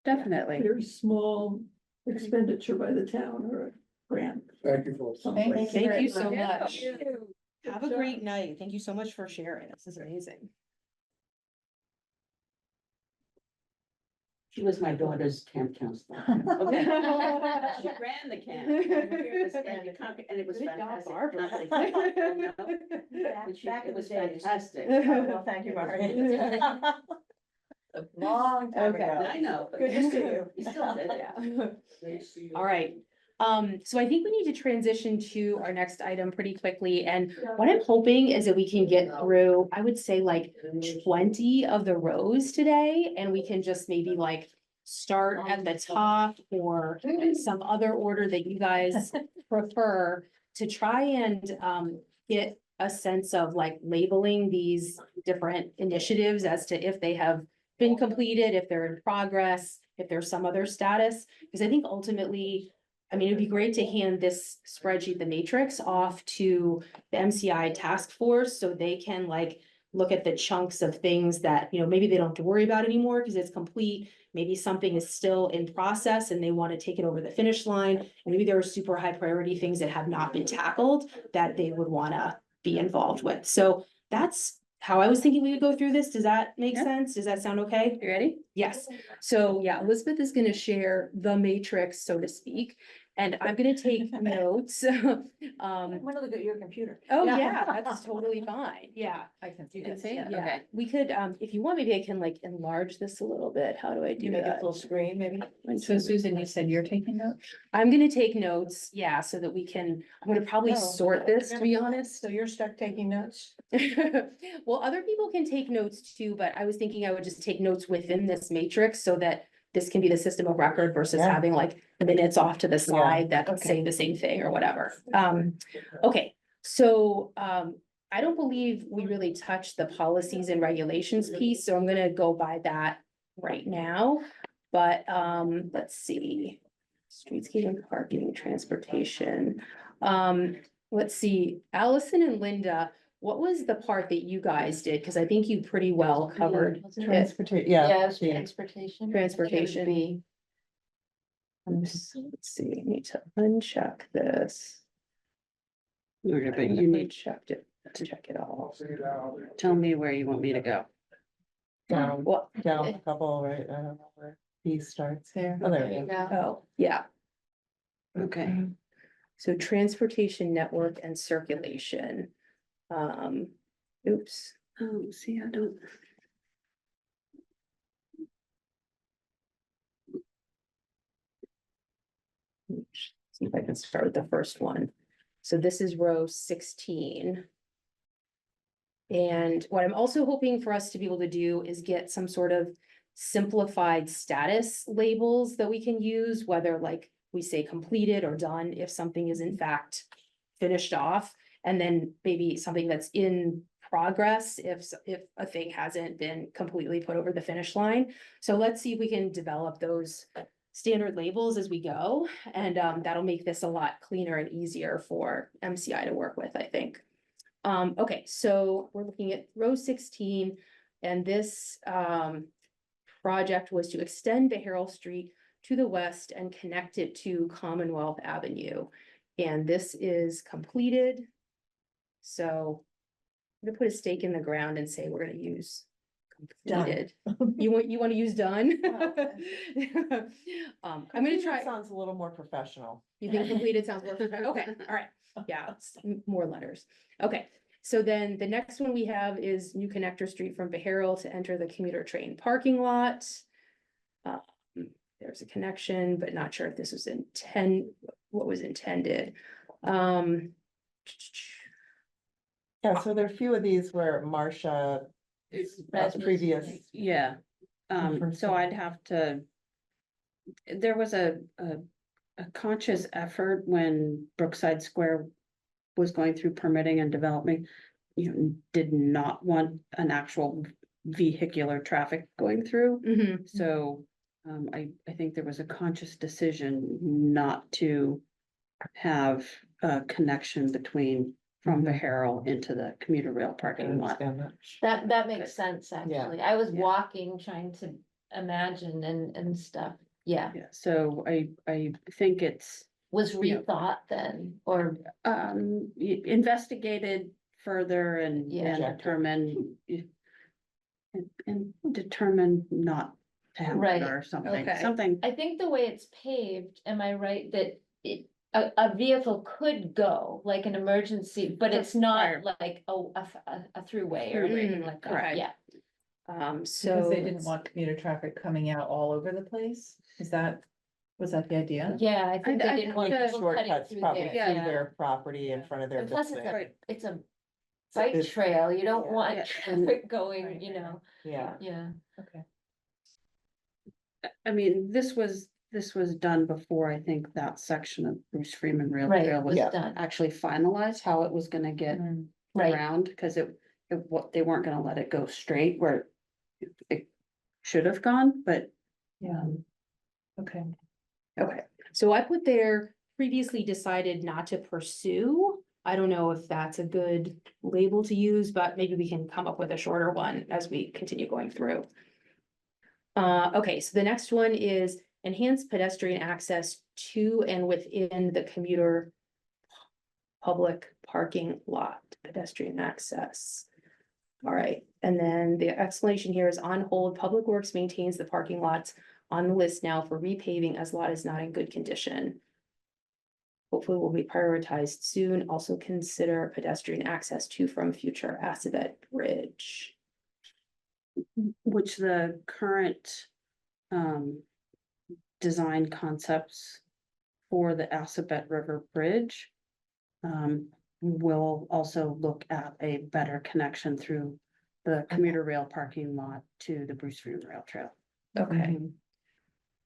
Definitely. Very small expenditure by the town or a grant. Thank you, folks. someplace. Thank you so Yeah, much. thank you. Have Good a great job. night. Thank you so much for sharing. This is amazing. She was my daughter's camp counselor. Okay. She ran the camp. And it was Good job, fantastic. Barbara. Not like, you know, but Back in it the was days. fantastic. Oh, well, thank you, Mari. A long time Okay. ago. I know. but Good to see you. You still did it. All right. So I think we need to transition to our next item pretty quickly, and what I'm hoping is that we can get through, I would say like 20 of the rows today, and we can just maybe like start at the top or some other order that you guys prefer to try and get a sense of like labeling these different initiatives as to if they have been completed, if they're in progress, if there's some other status, because I think ultimately, I mean, it'd be great to hand this spreadsheet, the matrix, off to the MCI task force, so they can like look at the chunks of things that, you know, maybe they don't have to worry about anymore because it's complete. Maybe something is still in process and they want to take it over the finish line. And maybe there are super high priority things that have not been tackled that they would want to be involved with. So that's how I was thinking we would go through this. Does that make Yeah. sense? Does that sound okay? You ready? Yes. So yeah, Elizabeth is gonna share the matrix, so to speak, and I'm gonna take notes. I'm gonna look at your computer. Oh, yeah, that's totally fine. Yeah. I can see You can this, see yeah. it? Yeah, Okay. we could, if you want, maybe I can like enlarge this a little bit. How do I do You make it that? full screen, maybe? So Susan, you said you're taking notes? I'm gonna take notes, yeah, so that we can, I'm gonna probably Oh, sort this, to be honest. So you're stuck taking notes? Well, other people can take notes too, but I was thinking I would just take notes within this matrix so that this can be the system of record versus Yeah. having like minutes off to the side that okay. say the same thing or whatever. Okay, so, I don't believe we really touched the policies and regulations piece, so I'm gonna go by that right now. But, let's see. Streetscape and parking, transportation. Let's see, Allison and Linda, what was the part that you guys did? Cause I think you pretty well covered it. Transportation, Yeah, it's yeah. transportation. Transportation. It would be- Let's see, I need to uncheck this. Okay, but I you need, checked it, to check it all. tell me where you want me to go. Down, Well, down a couple, right? I don't know where he starts here. Oh, there we go. oh, yeah, Okay. so transportation network and circulation. Oops, Oh, see, I don't. see if I can start with the first one. So this is row 16. And what I'm also hoping for us to be able to do is get some sort of simplified status labels that we can use, whether like we say completed or done, if something is in fact finished off. And then maybe something that's in progress if a thing hasn't been completely put over the finish line. So let's see if we can develop those standard labels as we go, and that'll make this a lot cleaner and easier for MCI to work with, I think. Okay, so we're looking at row 16, and this project was to extend Beharrell Street to the west and connect it to Commonwealth Avenue. And this is completed. So I'm gonna put a stake in the ground and say we're gonna use completed. You want to use done? Well, I'm gonna try. Sounds a little more professional. You think completed sounds more, okay, all right, yeah, it's more letters. Okay, so then the next one we have is new connector street from Beharrell to enter the commuter train parking lot. There's a connection, but not sure if this was what was intended. Yeah, so there are a few of these where Marcia, previous. Yeah, First so one. I'd have to. There was a conscious effort when Brookside Square was going through permitting and development. You know, did not want an actual vehicular traffic going through. Mhm. So I think there was a conscious decision not to have a connection between from Mhm. Beharrell into the commuter rail I parking lot. understand that. That makes sense, actually. I was Yeah. walking, trying to imagine and stuff. Yeah, Yeah, so I think it's was Yeah. rethought then, or, investigated further and Yeah. determined. And determined not to have Right, it or something, okay. something. I think the way it's paved, am I right, that a vehicle could go, like an emergency, but it's Fire. not like a throughway or Mm, anything like that, correct. yeah. So. Because they didn't let's- want commuter traffic coming out all over the place? Was that the idea? Yeah, I think they I didn't think want the people cutting Shortcuts through probably there, through yeah. their property in front of their And plus building. it's a bike It's- trail, you don't yeah. want Yeah. traffic going, Right, you know, Yeah, yeah. Okay. I mean, this was done before, I think that section of Bruce Freeman Rail Right, Trail it was was Yeah. done, actually finalized, how it was gonna get Mm. right, around, cause what, they weren't gonna let it go straight where it should have gone, but. Yeah. Okay. Okay, so I put there previously decided not to pursue. I don't know if that's a good label to use, but maybe we can come up with a shorter one as we continue going through. Okay, so the next one is enhanced pedestrian access to and within the commuter public parking lot, pedestrian access. All right, and then the explanation here is on hold, Public Works maintains the parking lots on the list now for repaving as lot is not in good condition. Hopefully will be prioritized soon. Also consider pedestrian access to from future Assabet Bridge. Which the current design concepts for the Assabet River Bridge will also look at a better connection through the commuter rail parking lot to the Bruce Freeman Rail Trail. Okay.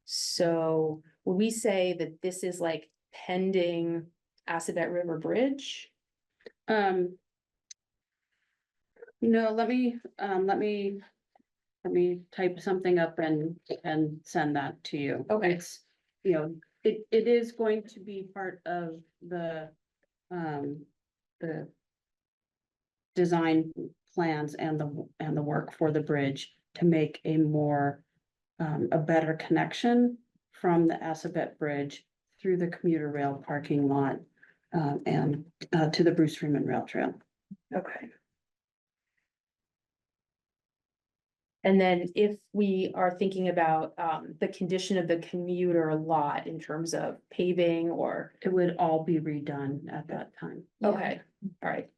So when we say that this is like pending Assabet River Bridge, No, let me type something up and send that to you. Okay. It's, you know, it is going to be part of the design plans and the work for the bridge to make a more, a better connection from the Assabet Bridge through the commuter rail parking lot, and to the Bruce Freeman Rail Trail. okay. And then if we are thinking about the condition of the commuter lot in terms of paving or, It would all be redone at that time. Yeah. okay, all right.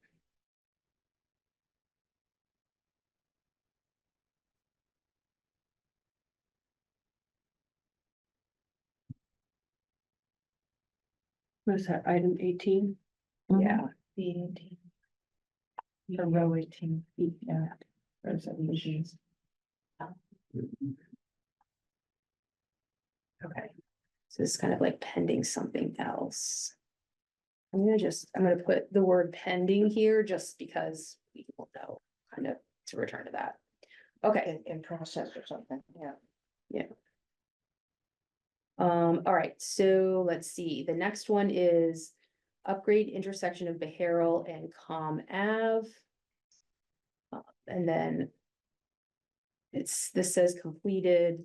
Was that item 18? Yeah, For row 18, yeah. Resolutions. okay. So this is kind of like pending something else. I'm gonna put the word pending here just because we will know, kind of to return to that. Okay, in process or something, yeah. all right, so let's see, the next one is upgrade intersection of Beharrell and Com Ave. And then this says completed.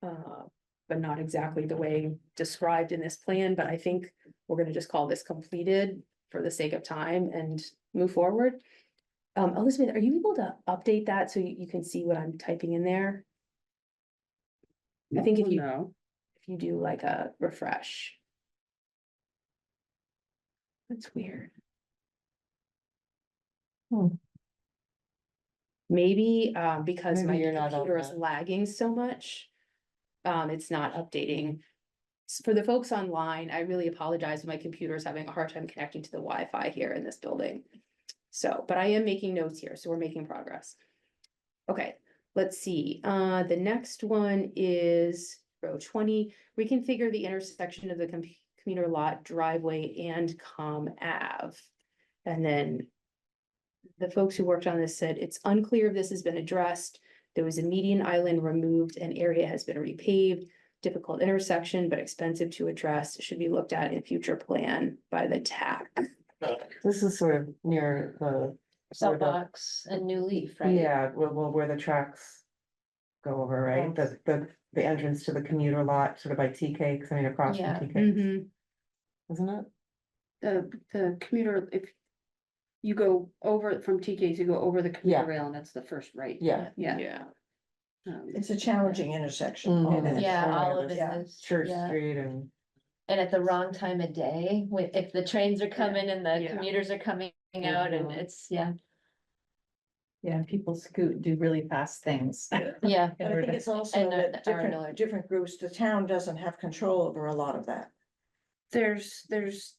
But not exactly the way described in this plan, but I think we're gonna just call this completed for the sake of time and move forward. Elizabeth, are you able to update that so you can see what I'm typing in there? I think if you do like a refresh. That's weird. Maybe, because my Maybe you're not on computer is that. lagging so much. It's not updating. For the folks online, I really apologize. My computer is having a hard time connecting to the Wi-Fi here in this building. So, but I am making notes here, so we're making progress. Okay, let's see. The next one is row 20, reconfigure the intersection of the commuter lot driveway and Com Ave. And then the folks who worked on this said it's unclear if this has been addressed. There was a median island removed and area has been repaved. Difficult intersection, but expensive to address. Should be looked at in future plan by the TAC. This is sort of near the. Cell box and New Leaf, right? Yeah, where the tracks go over, right? The entrance to the commuter lot, sort of by TK, I mean, across from Yeah. TK, isn't it? The commuter, if you go over from TK's, you go over the commuter rail and it's the first right. Yeah. Yeah. It's a challenging intersection. Mhm. It is. Yeah, Oh, all of it yeah. is. Church yeah. Street and. And at the wrong time of day, if the trains are coming and the Yeah. commuters are coming out and Mhm. it's, yeah, Yeah, and people do really fast things. yeah. But I think it's also And that are annoyed. different groups, the town doesn't have control over a lot of that. There's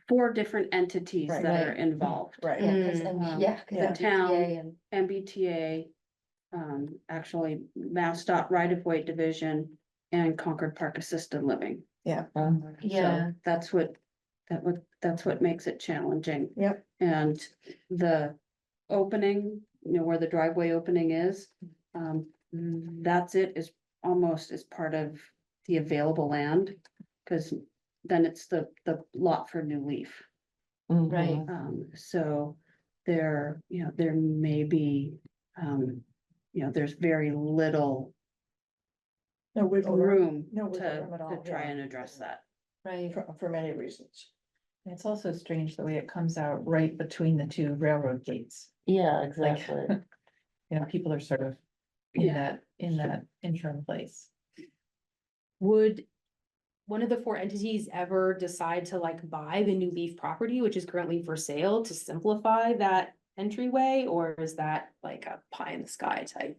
4 different entities Right. that are Right. involved. Right. Yeah, cause, Mm. yeah, cause Yeah. the Town. MBTA and, MBTA, actually MassDOT right-of-way division and Concord Park Assisted Living. yeah, So that's what makes it challenging. Yep. And the opening, where the driveway opening is, that's is almost as part of the available land. Cause then it's the lot for New Leaf. right, So there may be, there's very little No wiggle room room No wiggle room at to all, try yeah. and address that. right. for many reasons. And it's also strange the way it comes out right between the two railroad gates. Yeah, Like, exactly. you know, people are sort of in that interim place. Would one of the 4 entities ever decide to like buy the New Leaf property, which is currently for sale, to simplify that entryway? Or is that like a pie in the sky type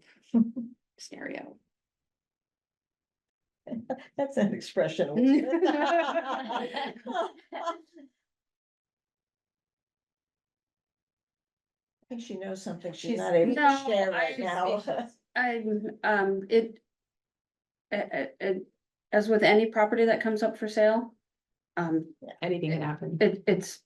scenario? That's an expression. I think she knows something she's not able to No, share right now. As with any property that comes up for sale, Anything can happen. it's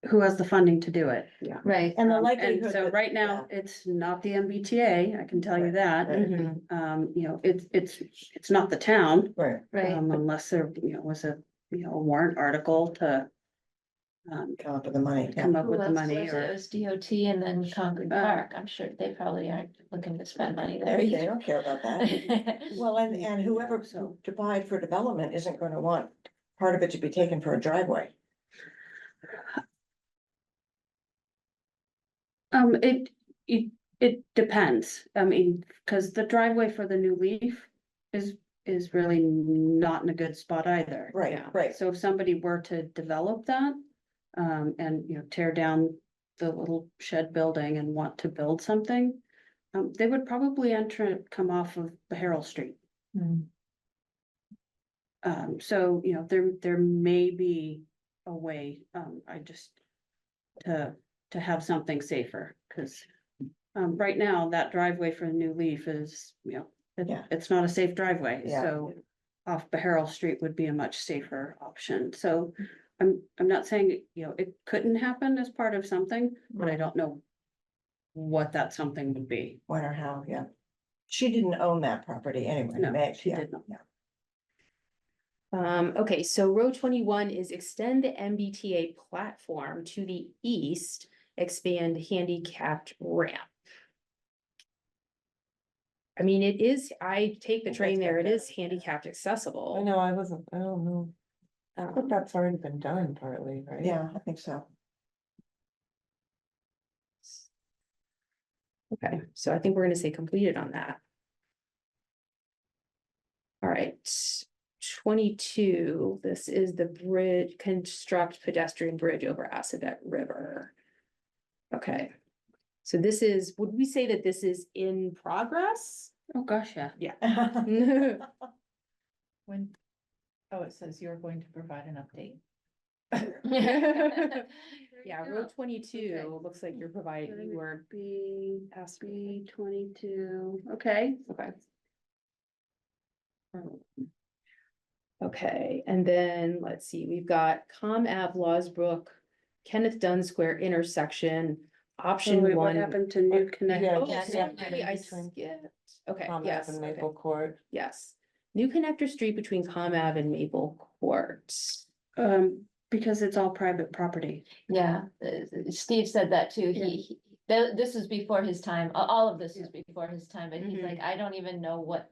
who has the funding to do it. Right, And the And likelihood. so that- right now, it's not the MBTA, I can tell you Right, that. right. It's not the town, Right, right, unless there, was a warrant article to come up with the money. come up who with the else money was it? It or. was DOT and then Concord Park, I'm sure they probably aren't looking to spend money there They either. don't care about that. Well, and whoever So- applied for development isn't gonna want part of it to be taken for a driveway. It depends, I mean, cause the driveway for the New Leaf is really not in a good spot either. Right, Yeah. right. So if somebody were to develop that, and, tear down the little shed building and want to build something, they would probably come off of Beharrell Street. Hmm. So, there may be a way, to have something safer, cause right now, that driveway for the New Leaf is, Yeah. it's not a safe driveway, Yeah. so off Beharrell Street would be a much safer option, so I'm not saying, you know, it couldn't happen as part of something, but I don't know what that something would be. When or how, yeah. She didn't own that property anyway. No, Meg, she yeah, did not. yeah. Okay, so row 21 is extend the MBTA platform to the east, expand handicapped ramp. I mean, it is, I take the train there, it is handicapped accessible. I know, I don't know. I Um, thought that's already been done partly, right? Yeah, I think so. Okay, so I think we're gonna say completed on that. All right, 22, this is the bridge, construct pedestrian bridge over Assabet River. Okay, so this is, would we say that this is in progress? Oh, gosh, yeah. Yeah. When, oh, it says you're going to provide an update. Yeah, row 22, looks like you're providing, you were, B 22, okay. okay. Okay, and then let's see, we've got Com Ave Losbrook, Kenneth Dunn Square intersection, So option wait, what one. happened to New Connect? Yeah, Oh, Yeah, sorry, yeah, I between skipped. Okay, Palm yes, Ave and okay, Maple Court. yes. New connector street between Com Ave and Maple Court. Because it's all private property. Yeah, Steve said that too. Yeah. This is before his time. All of this is before his time, but he's Mhm. like, I don't even know what.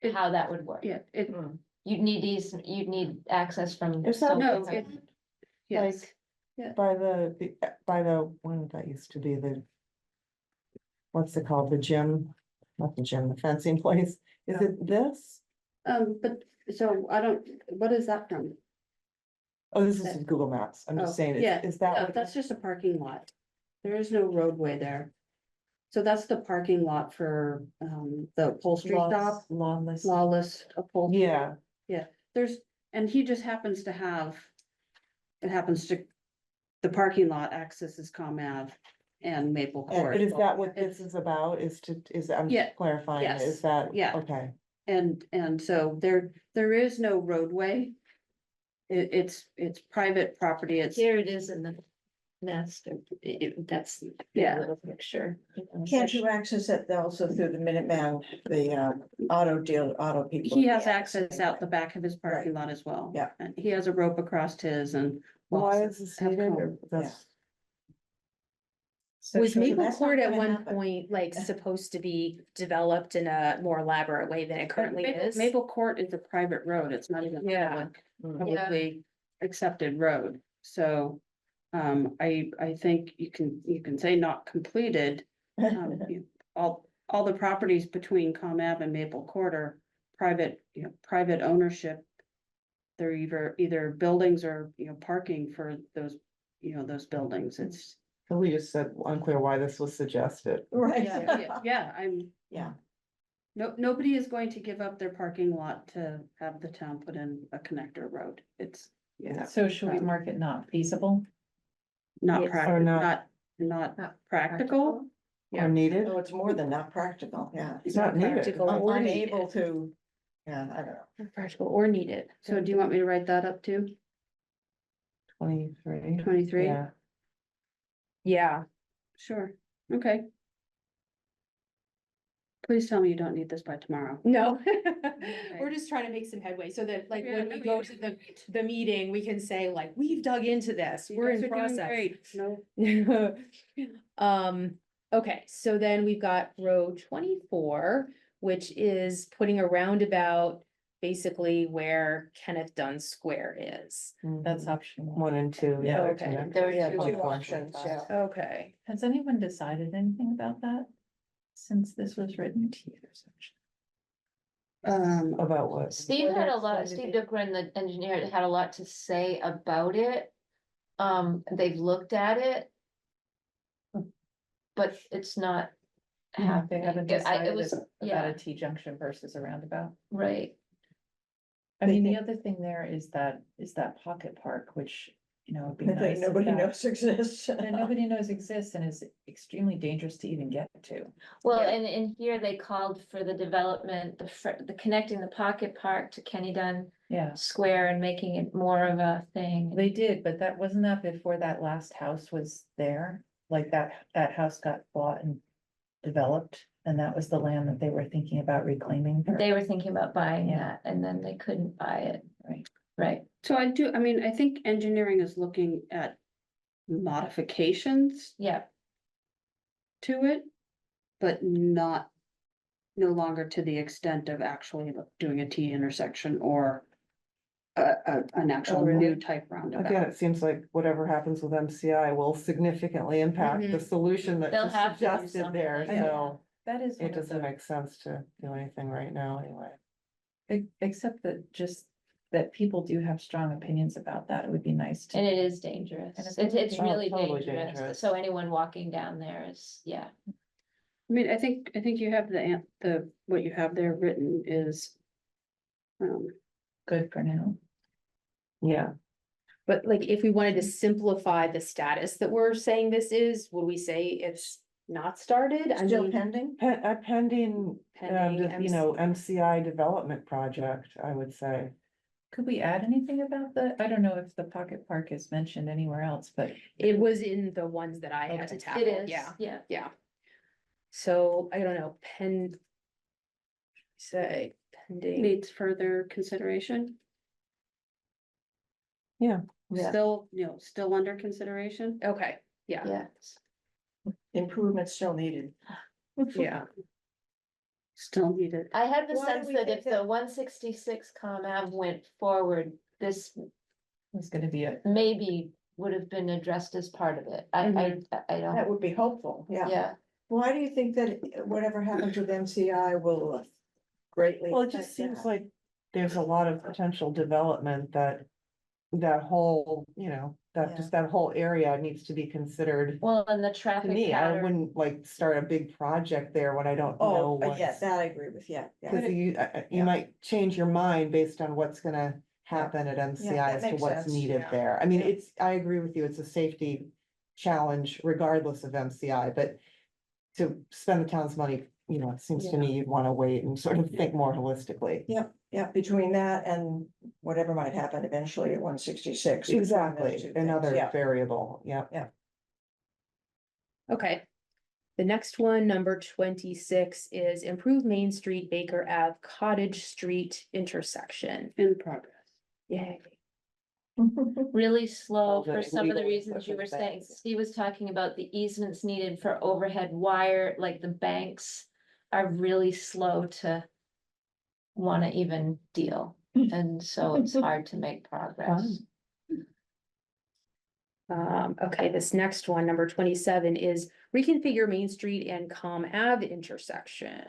It- How that would work. Yeah, it, You'd need access from. Is that- so no, many- it, yes. By the one that used to be the. What's it called, the gym, not the gym, the fencing place, is it this? But, so I don't, what is that from? Oh, this is Google Maps, I'm Oh, just saying, yeah, is that? No, what- that's just a parking lot. There is no roadway there. So that's the parking lot for, the upholstery shop, Lawless. Lawless upholstery. Yeah, There's, and he just happens to have, it happens to, the parking lot accesses Com Ave and Maple Court. and is that what this is about, I'm Yeah, just clarifying, yes, is that? yeah. Okay, And so there is no roadway. It's private property, it's, Here it is in the master, that's the Yeah. little picture. Can't you access it also through the Minuteman, the auto people? he has access out the back of his parking lot as well. Yeah. And he has a rope across his and. why lots is this have needed, come. or that's? Was so Maple that's not Court at gonna one happen. point like supposed to be developed in a more elaborate way than it currently is? Maple Court is a private road, it's not even. a Yeah. Publicly accepted road, so. I think you can say not completed. All the properties between Com Ave and Maple Court are private, private ownership. They're either buildings or, parking for those, those buildings, it's. We just said unclear why this was suggested. Right. Yeah, I'm. Yeah. Nobody is going to give up their parking lot to have the town put in a connector road, it's, So should we mark it not feasible? not Yes. practical, Or not- not practical. Or needed, Oh, it's more than not practical, yeah. it's not needed. Practical or Unable needed. to, yeah, I don't know. Not practical or needed. So do you want me to write that up too? 23. 23? Yeah, Yeah, Sure, okay. Please tell me you don't need this by tomorrow. no. We're just trying to make some headway so that like Yeah, when we go to the meeting, we can say like, we've dug into this, You we're guys in are doing process. great. No, Okay, so then we've got row 24, which is putting a roundabout basically where Kenneth Dunn Square is. That's option one. 1 and 2, yeah. Okay. connected. There were Yeah, two two Point one, options, point five. yeah. Okay. Has anyone decided anything about that? Since this was written? About what? Steve had a lot, Steve Dukran, the engineer, had a lot to say about it. They've looked at it. But it's not They happening. haven't It decided was, about yeah, a T junction versus a roundabout. right. I They mean, the think- other thing there is that pocket park, which you know, it'd be That nice. if nobody that- knows exists. That nobody knows exists and is extremely dangerous to even get to. Well, Yeah. and in here they called for the development, the connecting the pocket park to Kenny Dunn Yeah, Square and making it more of a thing. they did, but that wasn't that before that last house was there? Like that house got bought and developed, and that was the land that they were thinking about reclaiming. for- They were thinking about buying Yeah. that and then they couldn't buy it. Right. Right. So I mean, I think engineering is looking at modifications Yeah, to it, but not, no longer to the extent of actually doing a T intersection or an actual really? new type Again, roundabout. it seems like whatever happens with MCI will significantly impact the Mhm. solution They'll that's have to do suggested there, something, so That is. one it of doesn't the- make sense to do anything right now anyway. Except that just that people do have strong opinions about that. It would be nice and to. it is dangerous. And it's It's really really totally dangerous. dangerous. So anyone walking down there is, yeah. I mean, I think you have what you have there written is. Good for now. Yeah, But like, if we wanted to simplify the status that we're saying this is, would we say it's not started? I Still mean, pending? pending, Pending you know, MCI development project, I would say. Could we add anything about I don't know if the pocket park is mentioned anywhere else, but. it was in the ones that I had to Okay. tackle, It is, yeah, yeah. yeah. So I don't know, say pending, Needs further consideration, Yeah. still under consideration. okay, yeah, Yeah. Improvements still needed. yeah. Still needed. I had the Why do sense we that think if the that- 166 Ave went forward, this It's gonna be a, maybe would have been addressed as part of it. I That don't, would be hopeful, yeah. yeah. Why do you think that whatever happens with MCI will greatly? Well, it just affect seems that? like there's a lot of potential development that whole, you know, Yeah. that whole area needs to be considered. Well, and the To traffic me, I pattern, wouldn't like start a big project there when I don't know Oh, what's. yeah, that I agree with, yeah, yeah. Cause you Yeah. might change your mind based on what's gonna happen at MCI that as to makes what's sense, needed yeah. there. I mean, Yeah. I agree with you, it's a safety challenge regardless of MCI, but. To spend the town's money, you know, it seems to me you'd wanna wait and sort of think more holistically. Yeah, between that and whatever might happen eventually at 166. Exactly, another Yeah, variable, yep. Okay. The next one, number 26, is improve Main Street Baker Ave Cottage Street intersection. In progress. Yay. really slow All the for some of the legal reasons you were equipment saying. things. Steve was talking about the easements needed for overhead wire, like the banks are really slow to wanna even deal. And so it's hard to make progress. Okay, this next one, number 27, is reconfigure Main Street and Com Ave intersection.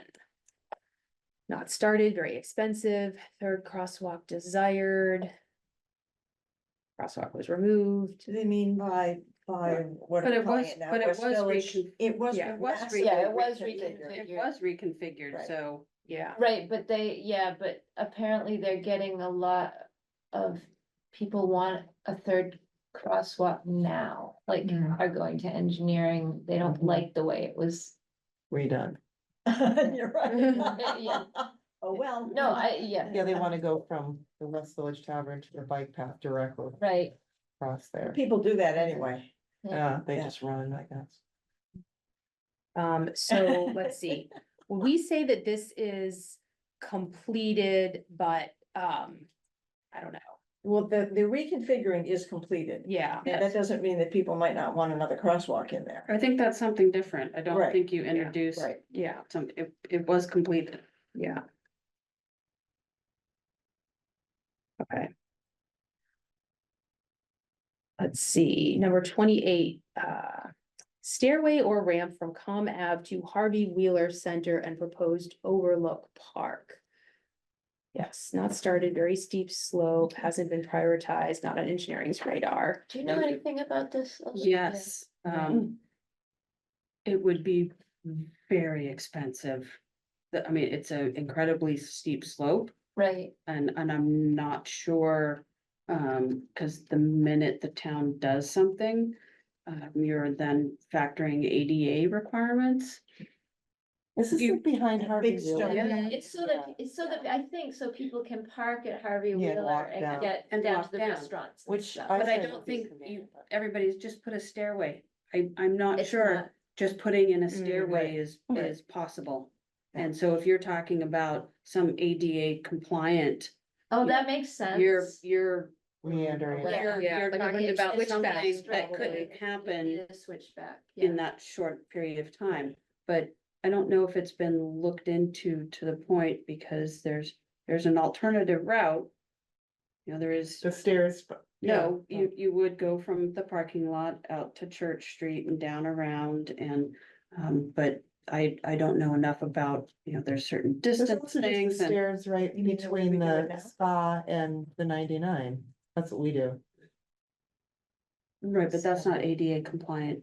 Not started, very expensive, third crosswalk desired. Crosswalk was removed. Do they mean by what? But are we it calling was- now? but it West was Village? It was. yeah, it was massively Yeah, it was reconfigured. It was reconfigured, Right. so. Yeah, Right, but but apparently they're getting a lot of people want a third crosswalk now, like Mm. are going to engineering, they don't Mhm. like the way it was. Redone. You're right. Yeah. Oh, well. No, yeah. Yeah, they wanna go from the West Village Tavern to the bike path directly Right, across there. People do that anyway. yeah. They Yeah. just run, I guess. so let's see. When we say that this is completed, but, I don't know, Well, the reconfiguring is completed. yeah. And that doesn't mean that people might not want another crosswalk in there. I think that's something different. I don't Right, think you introduced Right. Yeah, it was completed. yeah. Okay. Let's see, number 28, stairway or ramp from Com Ave to Harvey Wheeler Center and proposed Overlook Park. Yes, not started, very steep slope, hasn't been prioritized, not on engineering's radar. Do you know anything about this? Yes, it would be very expensive. I mean, it's an incredibly steep slope Right, and I'm not sure, Cause the minute the town does something, you're then factoring ADA requirements. Is this You- like behind Harvey Big stone. Wheeler? Yeah, it's so that, I think, so people can park at Harvey Yeah, Wheeler walk and down. get And down walk to the down, restaurants. and which stuff. But I said don't would think be you, convenient, but- everybody's just put a stairway. I'm not It's sure, not- just putting in a Mm, stairway right. is possible. And so if you're talking about some ADA compliant, Oh, that makes sense. you're Meandering. Yeah. you're like a talking about switchback, something that probably. couldn't happen A switchback, in yeah. that short period of time. But I don't know if it's been looked into to the point, because there's an alternative route. You know, there is, The stairs. no, yeah. you would go from the parking lot out to Church Street and down around and, but I don't know enough about, you know, there's certain There's distance also just the things and. stairs right You mean the way we between do it the now? spa and the 99. That's what we do. Right, but that's not ADA compliant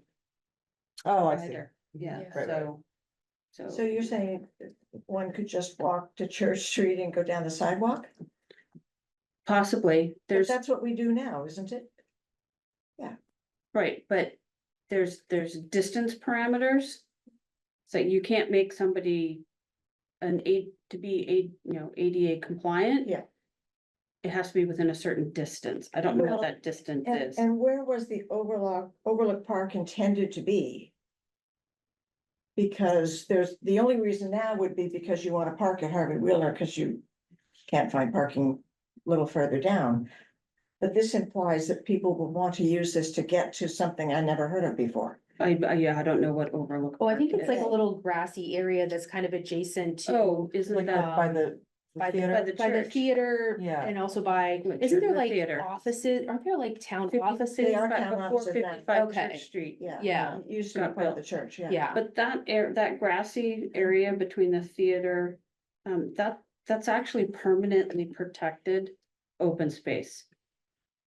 Oh, I see. either, yeah, Yeah. Right, right. So you're saying one could just walk to Church Street and go down the sidewalk? Possibly, But there's, that's what we do now, isn't it? right, but there's distance parameters. So you can't make somebody to be ADA compliant. Yeah. It has to be within a certain distance. I don't know Well, what that distance And, is. and where was the Overlook Park intended to be? Because the only reason now would be because you want to park at Harvey Wheeler, because you can't find parking a little further down. But this implies that people will want to use this to get to something I never heard of before. Yeah, I don't know what Overlook. Oh, I think Park it's like is. a little grassy area that's kind of adjacent to. Oh, isn't Like that, by the By the, theater. by the by the church. theater. Yeah. And also by, What isn't church? there The like theater. offices, aren't there like town 50 offices? They are but town before offices now. 55 Okay. Church Street. Yeah. It used to be Got part of the built. church, yeah. Yeah, But that grassy area between the theater, that's actually permanently protected open space.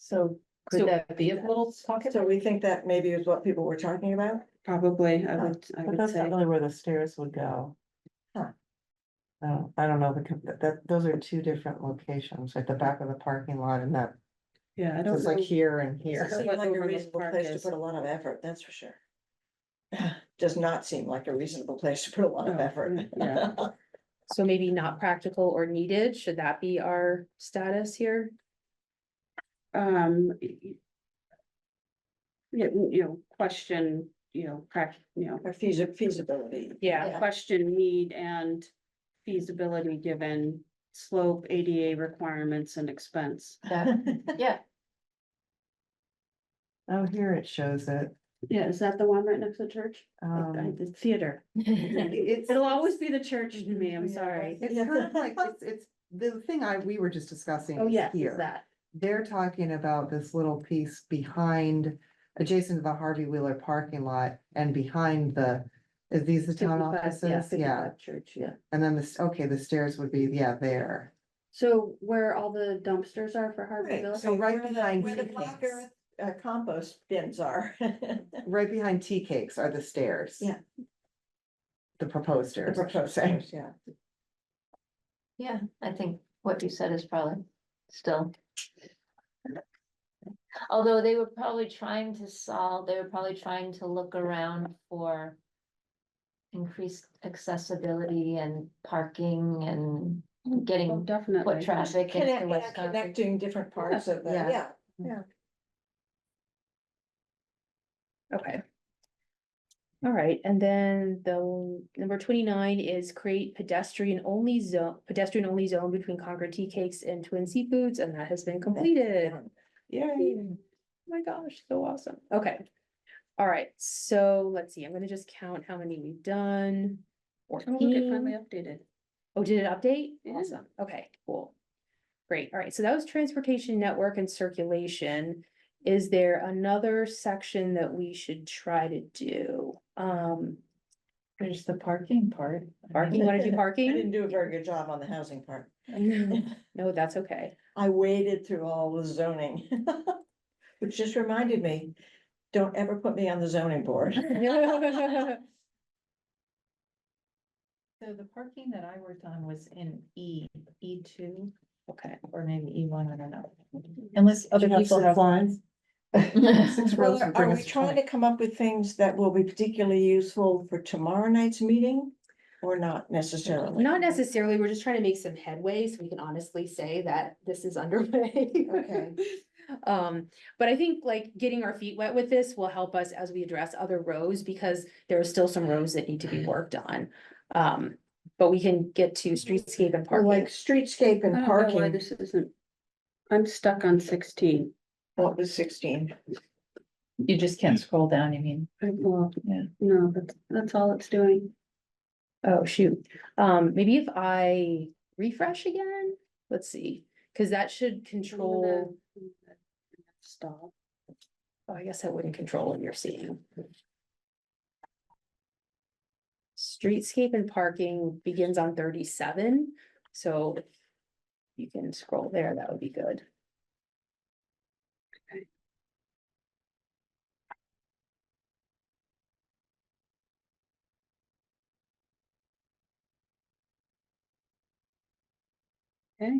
So So- could that be a little pocket? So we think that maybe is what people were talking about? Probably, I But would that's not say, really where the stairs would go. Huh. I don't know, those are two different locations, at the back of the parking lot and that, yeah, I so don't it's like know. here and It here. seems what like a Overlook reasonable Park place to is. put a lot of effort, that's for sure. Does not seem like a reasonable place to put a lot of Oh, effort. yeah. so maybe not practical or needed, should that be our status here? Yeah, question, Or feasibility. Yeah, question need and feasibility given slope, ADA requirements and expense. Yeah, Oh, here it shows it. Yeah, is that the one right next to the church? The theater. It's, It'll always be the church to me, I'm sorry. it's kind of like, it's the thing we were just discussing Oh, is yeah, is here. that. They're talking about this little piece behind, adjacent to the Harvey Wheeler parking lot and behind is these the town 55, offices? Yeah, 55 Church, yeah. and then the stairs would be, there. So where all the dumpsters are for Harvey Right, Village? So right where the- behind Where the Tea black Cakes. earth compost bins are. Right behind tea cakes are the stairs. Yeah. The proposed The stairs, I should proposed say. stairs, yeah. yeah, I think what you said is probably still. Although they were probably trying to look around for. Increased accessibility and parking and Oh, getting definitely. foot traffic into Connect- West Concord. Connecting different parts of the, Yeah. yeah. okay. All right, and then the number 29 is create pedestrian only zone between Concord Tea Cakes and Twin Seafoods, and that has been completed. Yay. Oh my gosh, so awesome. Okay. All right, so let's see, I'm gonna just count how many we've done. Oh, look, it finally 14. updated. Oh, did it update? Yeah. Awesome. Okay, cool. Great. All right, so that was transportation network and circulation. Is there another section that we should try to do? There's the parking part. Parking, you wanna do I didn't parking? do a very good job on the housing part. No, that's okay. I waded through all the zoning. Which just reminded me, don't ever put me on the zoning board. So the parking that I worked on was in E2. Okay, or maybe E1, I don't know. Unless other Should have people some have. lines. 6 Well, rows would bring are us we to trying 20. to come up with things that will be particularly useful for tomorrow night's meeting? Or not necessarily? not necessarily, we're just trying to make some headway, so we can honestly say that this is underway. Okay. But I think like getting our feet wet with this will help us as we address other rows, because there are still some rows that need to be worked on. But we can get to streetscape and Or like parking. streetscape I and don't know why parking, this isn't, I'm stuck on 16. what was 16? You just can't scroll down, you mean? Well, Yeah. no, that's all it's doing. Oh, shoot. Maybe if I refresh again, let's see, because that should control, Stop. oh, I guess I wouldn't control what you're seeing. Streetscape and parking begins on 37, so if you can scroll there, that would be good. Okay.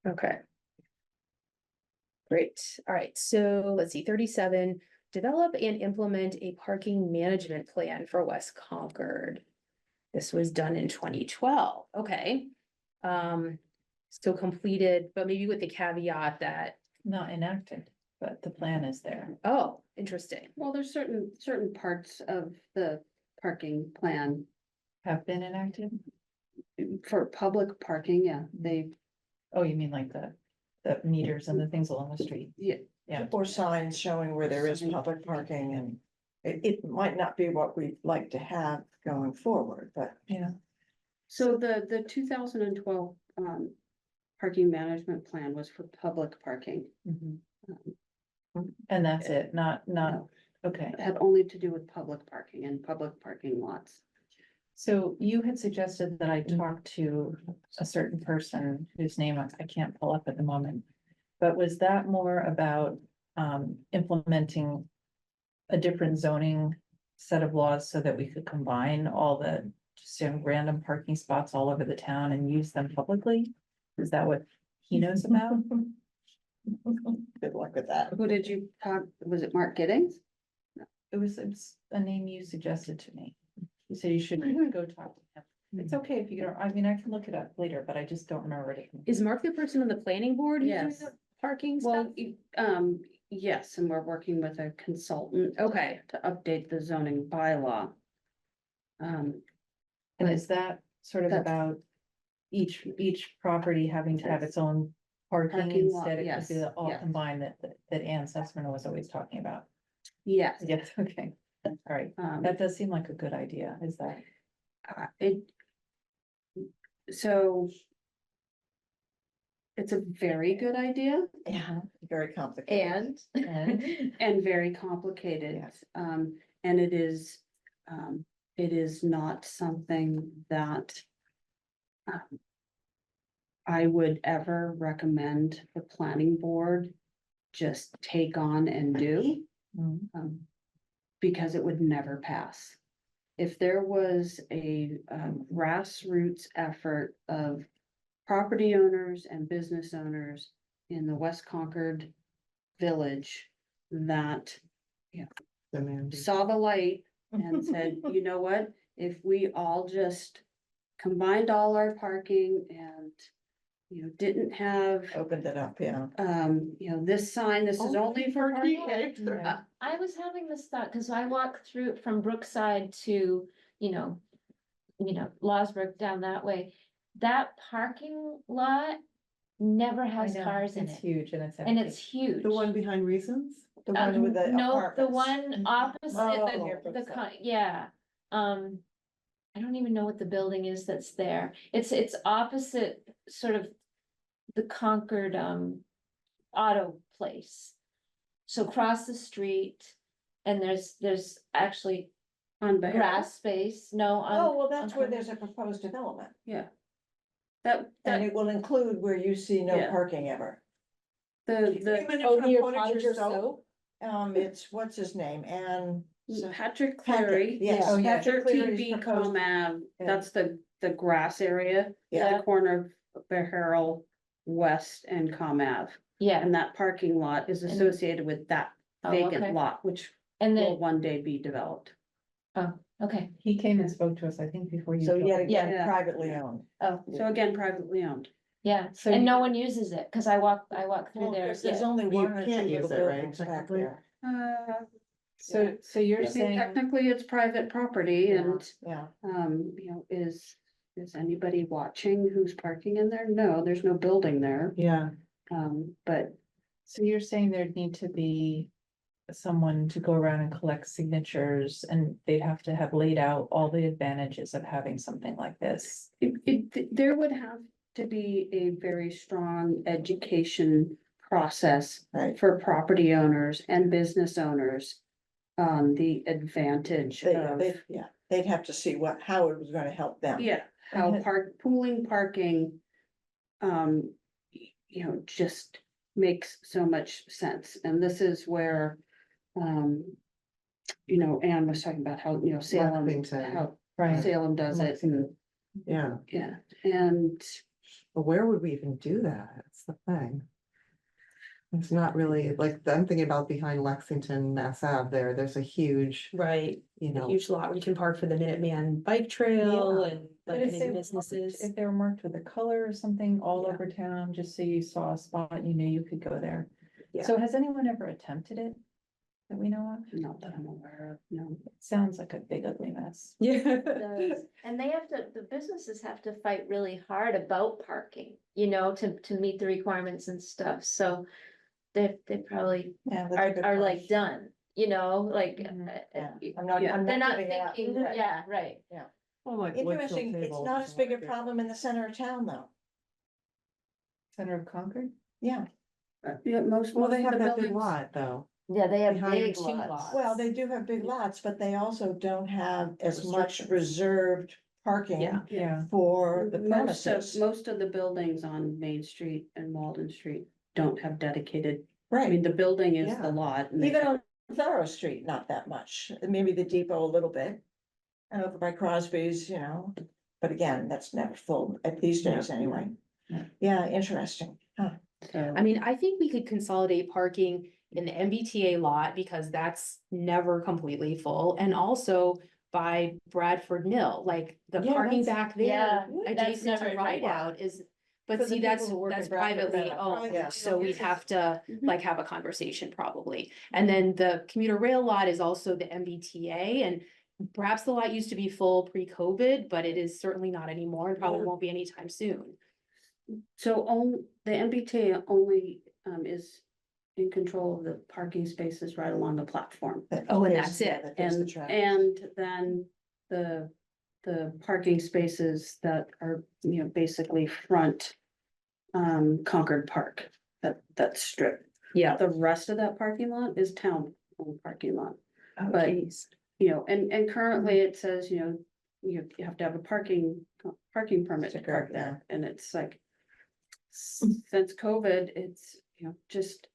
Okay. Great, all right, so let's see, 37, develop and implement a parking management plan for West Concord. This was done in 2012, okay. Still completed, but maybe with the caveat that, Not enacted, but the plan is there. oh, interesting. Well, there's certain parts of the parking plan Have been enacted? for public parking, yeah, they, Oh, you mean like the meters and the things along the street? yeah. Yeah. Or signs showing where there is public parking, and it might not be what we'd like to have going forward, but. Yeah. So the 2012 parking management plan was for public parking. Mhm. Um, And that's it, not, No. okay. It had only to do with public parking and public parking lots. So you had suggested that I talk to a certain person whose name I can't pull up at the moment. But was that more about implementing a different zoning set of laws so that we could combine all the just random parking spots all over the town and use them publicly? Is that what he knows about? Good luck with that. Who did you talk, was it Mark Giddings? It was a name you suggested to me. You said you should go talk to him. It's okay if you don't, I mean, I can look it up later, but I just don't remember it. Is Mark the person on the planning board who's doing Yes. the parking stuff? Well, yes, and we're working with a consultant Okay, to update the zoning bylaw. And is that sort of That's- about each property having to have its own parking Parking lot, instead? It could yes, be all yes. combined that Ann Sussman was always talking about. Yes. Yes, okay, all right. Um, That does seem like a good idea, is that? So. It's a very good idea Yeah, very complicated. and very complicated. Yes. And it is not something that. I would ever recommend the planning board just take on and do. Mhm. Because it would never pass. If there was a grassroots effort of property owners and business owners in the West Concord village that saw the light and said, you know what, if we all just combined all our parking and, you know, didn't have, Opened it up, yeah. you know, this sign, this is only for parking. I was having this thought, cause I walk through from Brookside to, you know, Losbrook down that way. That parking lot never has cars in It's it, huge and it's. and empty. it's huge. The one behind Reasons? The one with the No, the apartments. one opposite, Oh. the yeah, I don't even know what the building is that's there. It's opposite sort of the Concord, auto place. So cross the street and there's actually On Bear. grass space, no, Oh, well, that's where on- there's a proposed development, That, and it will include where you see no Yeah. parking ever. the, oh, near Cottage or Soap? It's, what's his name, and. Patrick Patrick, Cleary. yes, Oh, yeah. Patrick Cleary's 13B proposed. Com Ave, Yeah. that's the grass area, Yeah. the corner of Bear Harrell West and Com Ave. Yeah, And that parking lot is And- associated with that Oh, okay. vacant lot, which and will then, one day be developed. okay, He came and spoke to us, I think, before you. So yet joined. again, Yeah. privately owned. oh, So again, privately owned. yeah, So and no you- one uses it, cause I walk through Well, there, 'cause there's yeah. only You one or two can't use little it, right, buildings back technically? there. So you're I mean, saying, technically it's private property and, Yeah, is anybody watching who's parking in there? No, there's no building there. Yeah, But so you're saying there'd need to be someone to go around and collect signatures and they'd have to have laid out all the advantages of having something like this. there would have to be a very strong education process right. for property owners and business owners. The advantage of, They'd have to see how it was gonna help them. yeah, how And- pooling parking. Just makes so much sense, and this is where, Anne was talking about how, Salem, Lexington. how Right. Salem does it, and, yeah, yeah, and. but where would we even do that? That's the thing. It's not really, like, I'm thinking about behind Lexington, Mass Ave there, there's a huge, Right, you a know, huge lot where you can park for the Minuteman bike trail Yeah. and But like if any they were businesses. marked- If they were marked with a color or something all Yeah. over town, just so you saw a spot and you knew you could go there. Yeah. So has anyone ever attempted it? That we know of? Not that I'm aware of, no. It sounds like a big ugly mess. Yeah. does. And they have to, the businesses have to fight really hard about parking, to meet the requirements and stuff, so. They probably Yeah, that's a good are point. like done, like. Mhm. Yeah, uh, I'm not, Yeah. I'm They're not not giving it up. thinking, yeah, right. well, like. Interesting, it's not as big a problem in the center of town, though. Center of Concord? Yeah, Yeah, most Well, they of have the that big buildings. lot, though. Yeah, they have Behind big two lots. well, they do have big lots, but they also don't have as much Restrictions. reserved parking Yeah. Yeah. for the Most of, premises. most of the buildings on Main Street and Walden Street don't have dedicated, I mean, Right, the building is Yeah. the lot. and they even have- on Thorough Street, not that much, maybe the depot a little bit. And over by Crosby's, but again, that's never full, at these days anyway. Yeah. Yeah, interesting, huh? So, I mean, I think we could consolidate parking in the MBTA lot because that's never completely full, and also by Bradford Mill, like the Yeah, parking that's- back there Yeah, that's adjacent to never Ride done. Out is. For But the see, people that's, who work that's at Bradford privately Mill. owned, Yeah. so we'd have to Mhm. like have a conversation probably. And then the commuter rail lot is also the MBTA, and perhaps the lot used to be full pre-COVID, but it is certainly not anymore and probably Yeah. won't be anytime soon. so the MBTA only, is in control of the parking spaces right along the platform. Oh, and There's- that's yeah, it. that there's the And, traffic. and then the parking spaces that are, basically front, Concord Park, that strip. Yeah. The rest of that parking lot is town owned parking lot, Oh, But- geez. and currently it says, you have to have a parking permit to Sticker, park yeah. there, and it's like. Since COVID, it's, just.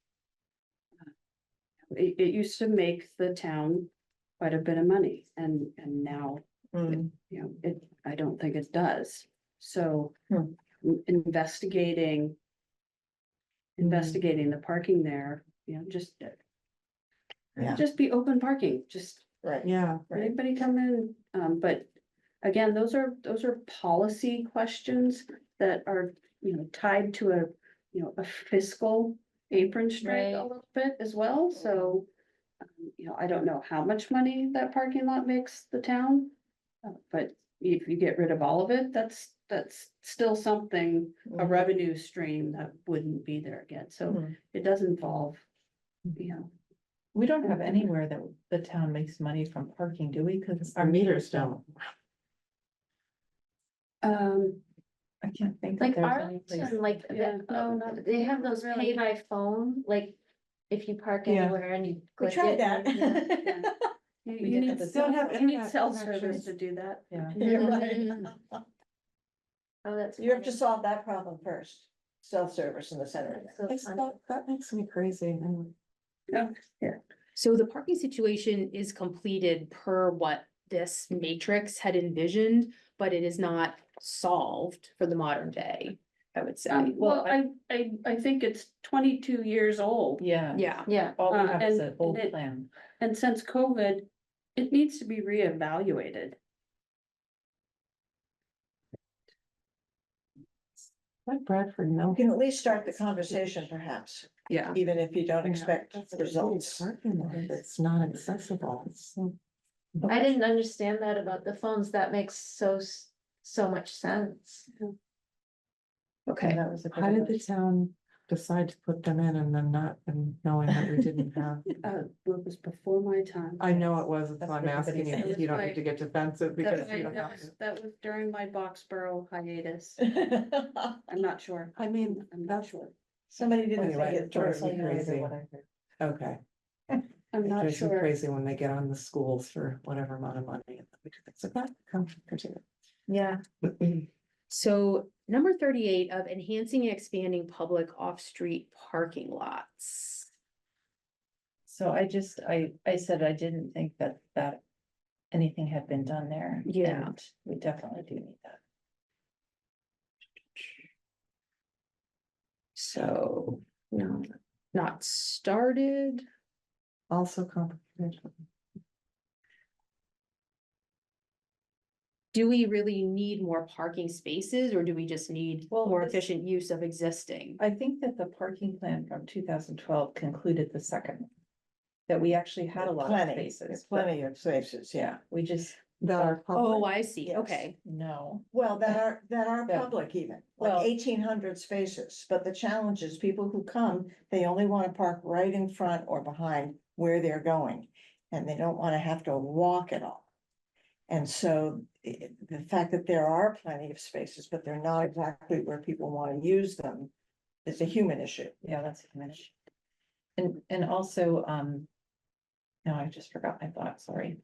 It used to make the town quite a bit of money, and now, Mm, I don't think it does, so. Hmm. Investigating. Investigating the parking there, just. Yeah. Just be open parking, just right, Yeah, right. anybody come in, but. Again, those are policy questions that are, tied to a fiscal apron string a Right. little bit as well, so. I don't know how much money that parking lot makes the town. But if you get rid of all of it, that's still something, a Mhm. revenue stream that wouldn't be there again, so Mhm. it does involve, We don't have anywhere that the town makes money from parking, do we? Cause our meters don't. I can't think that Like there's any place. Arlington, like, Yeah, no, not- they have those really. pay by phone, like, if you park Yeah. anywhere and you. We click tried it, that. You We you did need, have don't have you need internet cell connections. service to do that. Yeah. You're right. Oh, that's. You have to funny. solve that problem first, self-service in the center. So It's funny. that makes me crazy. So the parking situation is completed per what this matrix had envisioned, but it is not solved for the modern day. I would say. Well, I think it's 22 years old. Yeah. Yeah, Yeah, All we have is and an old it- plan. And since COVID, it needs to be reevaluated. Let Bradford know. You can at least start the conversation perhaps, Yeah. even if you don't Yeah, expect that's a results. parking lot that's not accessible. I didn't understand that about the phones. That makes so much sense. okay. That was a good How did the advice. town decide to put them in and then not, and knowing that we didn't have? It was before my time. I know it was, that's That's why I'm what asking you, everybody if you don't says. need to get defensive because you don't That have to. that was during my Boxborough hiatus. I'm not sure. I mean, I'm not that's. sure. Somebody didn't Anyway, think it it drives through. me crazy. Okay. I'm It not drives me sure. crazy when they get on the schools for whatever amount of money. And then we do things like that. Come, continue. Yeah. So number 38 of enhancing and expanding public off-street parking lots. So I said I didn't think that anything had been done there. Yeah. and We definitely do need that. So, no, not started. Also complicated. Do we really need more parking spaces or do we just need Well, more this- efficient use of existing? I think that the parking plan from 2012 concluded the second. one. That we actually had a lot of Plenty, spaces. there's but- plenty of spaces, yeah. We just, That are Oh, public. I see. Yes. Okay. no, Well, that are Yeah. public even, Well- like 1,800 spaces, but the challenge is people who come, they only wanna park right in front or behind where they're going. And they don't wanna have to walk at all. And so the fact that there are plenty of spaces, but they're not exactly where people wanna use them. Is a human issue. yeah, that's a committee. And also, no, I just forgot my thought, sorry.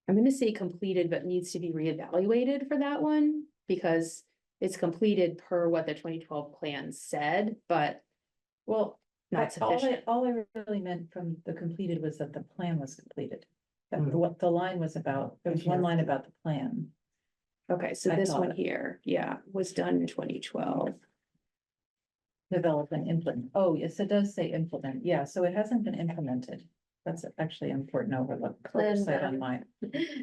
I'm gonna say completed, but needs to be reevaluated for that one because it's completed per what the 2012 plan said, but Well, not sufficient. all I really meant from the completed was that the plan was completed. That Mm. what the line was about, there was one line about the plan. Okay, so I this one thought- here, yeah, was done in 2012. Develop and implement. Oh, yes, it does say implement. Yeah, so it hasn't been implemented. That's actually an important overlook. Plan Oversight on done. mine.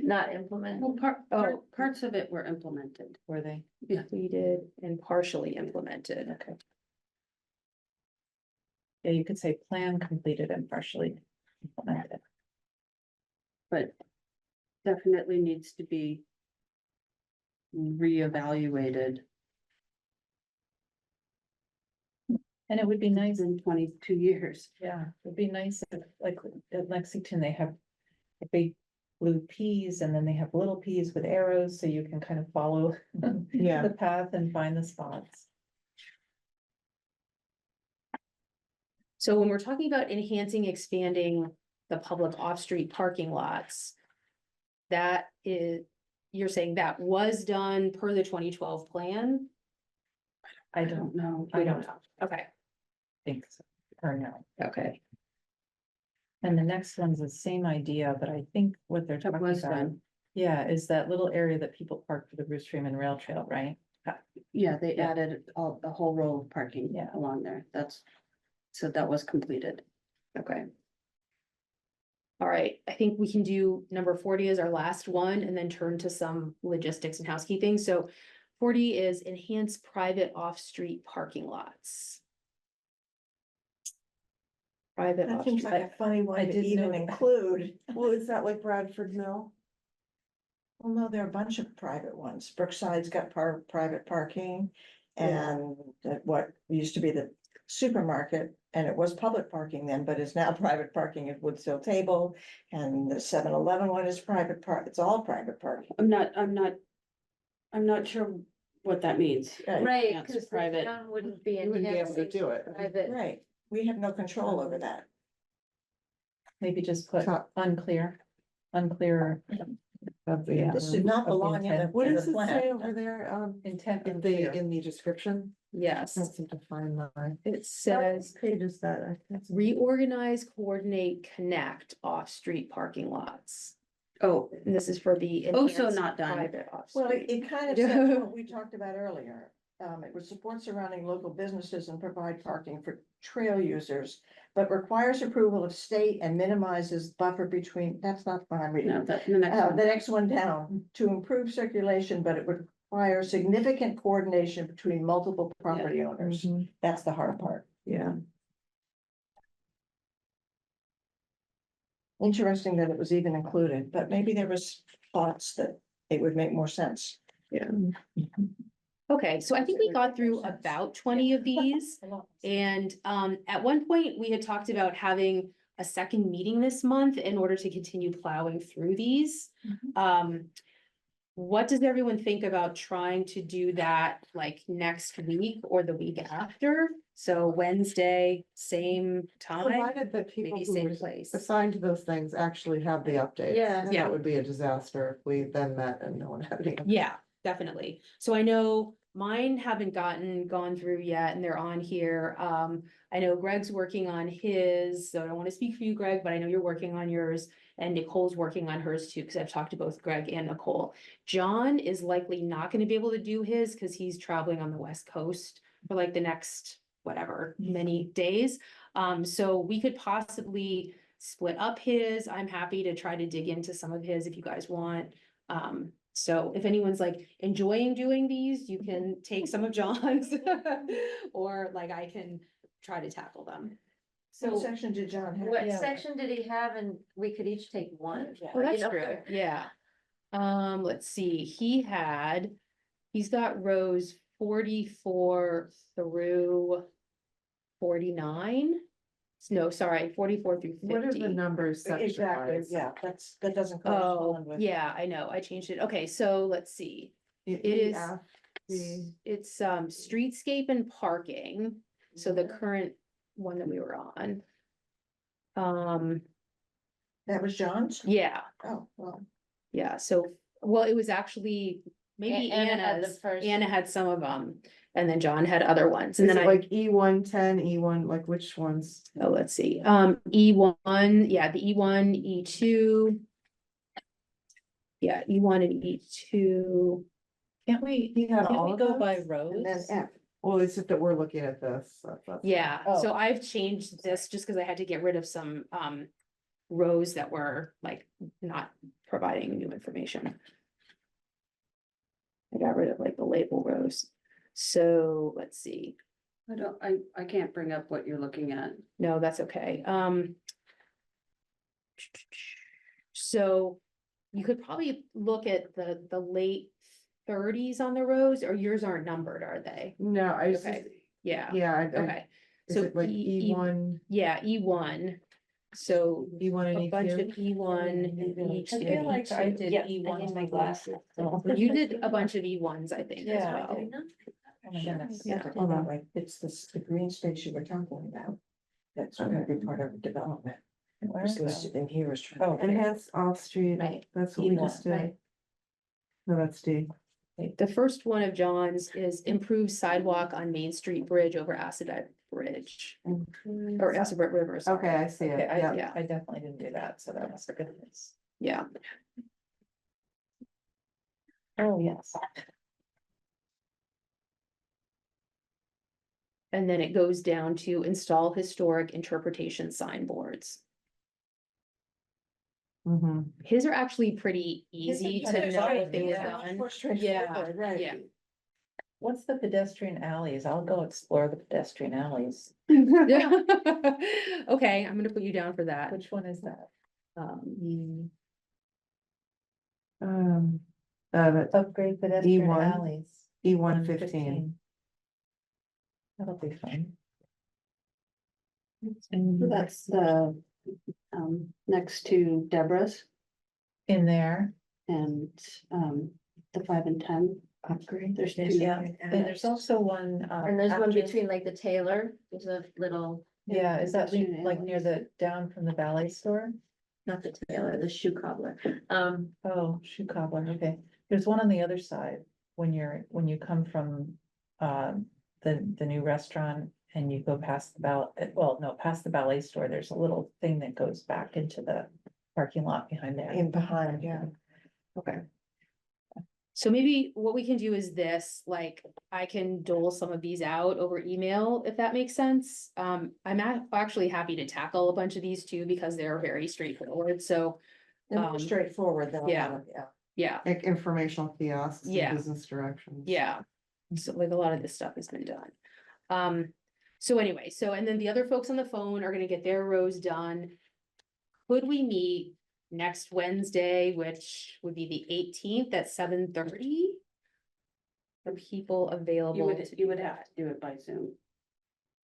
Not implement. Well, parts of it were implemented. Were they? Completed and partially implemented. Okay. Yeah, you could say plan completed and partially implemented. But definitely needs to be reevaluated And it would be nice, in 22 years. yeah, it'd be nice if, like, at Lexington, they have big blue peas and then they have little peas with arrows, so you can kind of follow Yeah. the path and find the spots. So when we're talking about enhancing, expanding the public off-street parking lots. That is, you're saying that was done per the 2012 plan? I don't know. We don't know. Okay, think so, or no. okay. And the next one's the same idea, but I think what they're That talking was about, done. yeah, is that little area that people park for the Bruce Freeman Rail Trail, right? Yeah, they Yeah. added a whole row of parking Yeah. along there. So that was completed. Okay. All right, I think we can do number 40 as our last one and then turn to some logistics and housekeeping. So 40 is enhance private off-street parking lots. Private That seems off-street, like a funny I one to did even know that. include. Well, is that like Bradford Mill? Well, no, there are a bunch of private ones. Brookside's got private parking. And what used to be the supermarket, and it was public parking then, but is now private parking at Woodsill Table. And the 7-Eleven one is private it's all private parking. I'm not sure what that means. Right, Enhance because the private. town wouldn't be You wouldn't be able to enhancing do it. private. Right, we have no control over that. Maybe just put Top. unclear. Of the, Yeah. This should not Of the belong in the. intent. What in does the it plan. say over there, Intent in unclear. the description? yes, Can't seem to find mine. it says Page is that? reorganize, coordinate, connect off-street parking lots. Oh, And this is for the. Oh, so enhanced not done. private Well, off-street. it kind of says what we talked about earlier. It would support surrounding local businesses and provide parking for trail users, but requires approval of state and minimizes buffer between, that's not what I'm reading. no, that's the next The one. next one down, to improve circulation, but it would require significant coordination between multiple property owners. Mhm. That's the hard part. Yeah. Interesting that it was even included, but maybe there was thoughts that it would make more sense. Okay, so I think we got through about 20 of these. And at one point, we had talked about having a second meeting this month in order to continue plowing through these. What does everyone think about trying to do that like next week or the week after? So Wednesday, same time, Provided that people maybe who same were place. assigned to those things actually have the updates. Yeah. And Yeah. that would be a disaster if we then met and no one had any. Yeah, definitely. So I know mine haven't gone through yet and they're on here. I know Greg's working on his, so I don't want to speak for you, Greg, but I know you're working on yours. And Nicole's working on hers too, because I've talked to both Greg and Nicole. John is likely not going to be able to do his because he's traveling on the West Coast for like the next, whatever, many days. So we could possibly split up his. I'm happy to try to dig into some of his if you guys want. So if anyone's like enjoying doing these, you can take some of John's. Or like I can try to tackle them. What So, section did John have? What Yeah. section did he have? And we could each take one. well, that's You know? true, yeah. Let's see, he's got rows 44 through 49. No, sorry, 44 through 50. What are the numbers section Exactly, wise? yeah, that doesn't Oh, correspond with. yeah, I know, I changed it. Okay, so let's see. It is, it's streetscape and parking, so the current one that we were on. That was John's? Yeah, Oh, well. yeah, so, well, it was actually maybe Anna had the Anna's, first. Anna had some of them, and then John had other ones, and Is then it I, like E110, E1, like which ones? oh, let's see, E1, yeah, the E1, E2. Yeah, E1 and E2, Can't we, He had can't all we of go by those? rows? And then F. Well, it's just that we're looking at this. That's yeah, so Oh. I've changed this just because I had to get rid of some, rows that were like not providing new information. I got rid of like the label rows, so let's see. I can't bring up what you're looking at. No, that's okay. So you could probably look at the late 30s on the rows, or yours aren't numbered, are they? No, I just, Okay. Yeah, yeah, okay. is So it like E1, Yeah, E1. So E1 a and bunch of E2? E1 and I E2. feel like I did Yeah, E I one. need my glasses. You did a bunch of E1s, I think, as Yeah, I well. Oh my goodness. Yeah. Hold on, wait, it's this, the green space you were talking about. That's gonna be part of development. Where It's is that? listed in here as. Oh, Enhance off-street, Right. that's what we E1, just did. right. No, that's D. The first one of John's is improve sidewalk on Main Street Bridge over Assabet Bridge, or Assabet River, sorry. Okay, I see Okay, it, I, yeah. Yeah. I definitely didn't do that, so that must have been this. Yeah, Oh, yes. and then it goes down to install historic interpretation signboards. Mm-hmm. His are actually pretty easy to pretty know fine, if they were yeah. done. More Yeah, straightforward, right. yeah. What's the pedestrian alleys? I'll go explore the pedestrian alleys. Okay, I'm gonna put you down for that. Which one is that? That's Upgrade pedestrian E1, alleys. E115. That'll be fun. That's the, next to Deborah's In there. and, the 5 and 10 upgrade. There's two. Yeah, and there's also one. And there's one after- between like the Taylor, there's a little, Yeah, is that pedestrian like near the, down from the ballet store? not the Taylor, the shoe cobbler. Oh, shoe cobbler, okay. There's one on the other side, when you come from, the new restaurant and you go past the past the ballet store, there's a little thing that goes back into the parking lot behind there. in behind, yeah. Okay. So maybe what we can do is this, like, I can dole some of these out over email, if that makes sense. Actually happy to tackle a bunch of these too, because they're very straightforward, so, They're more straightforward than a yeah. lot of, yeah. yeah, Like informational kiosks Yeah. and business directions. yeah. So like a lot of this stuff has been done. So anyway, and then the other folks on the phone are gonna get their rows done. Could we meet next Wednesday, which would be the 18th at 7:30? Are people available? You would have to do it by Zoom.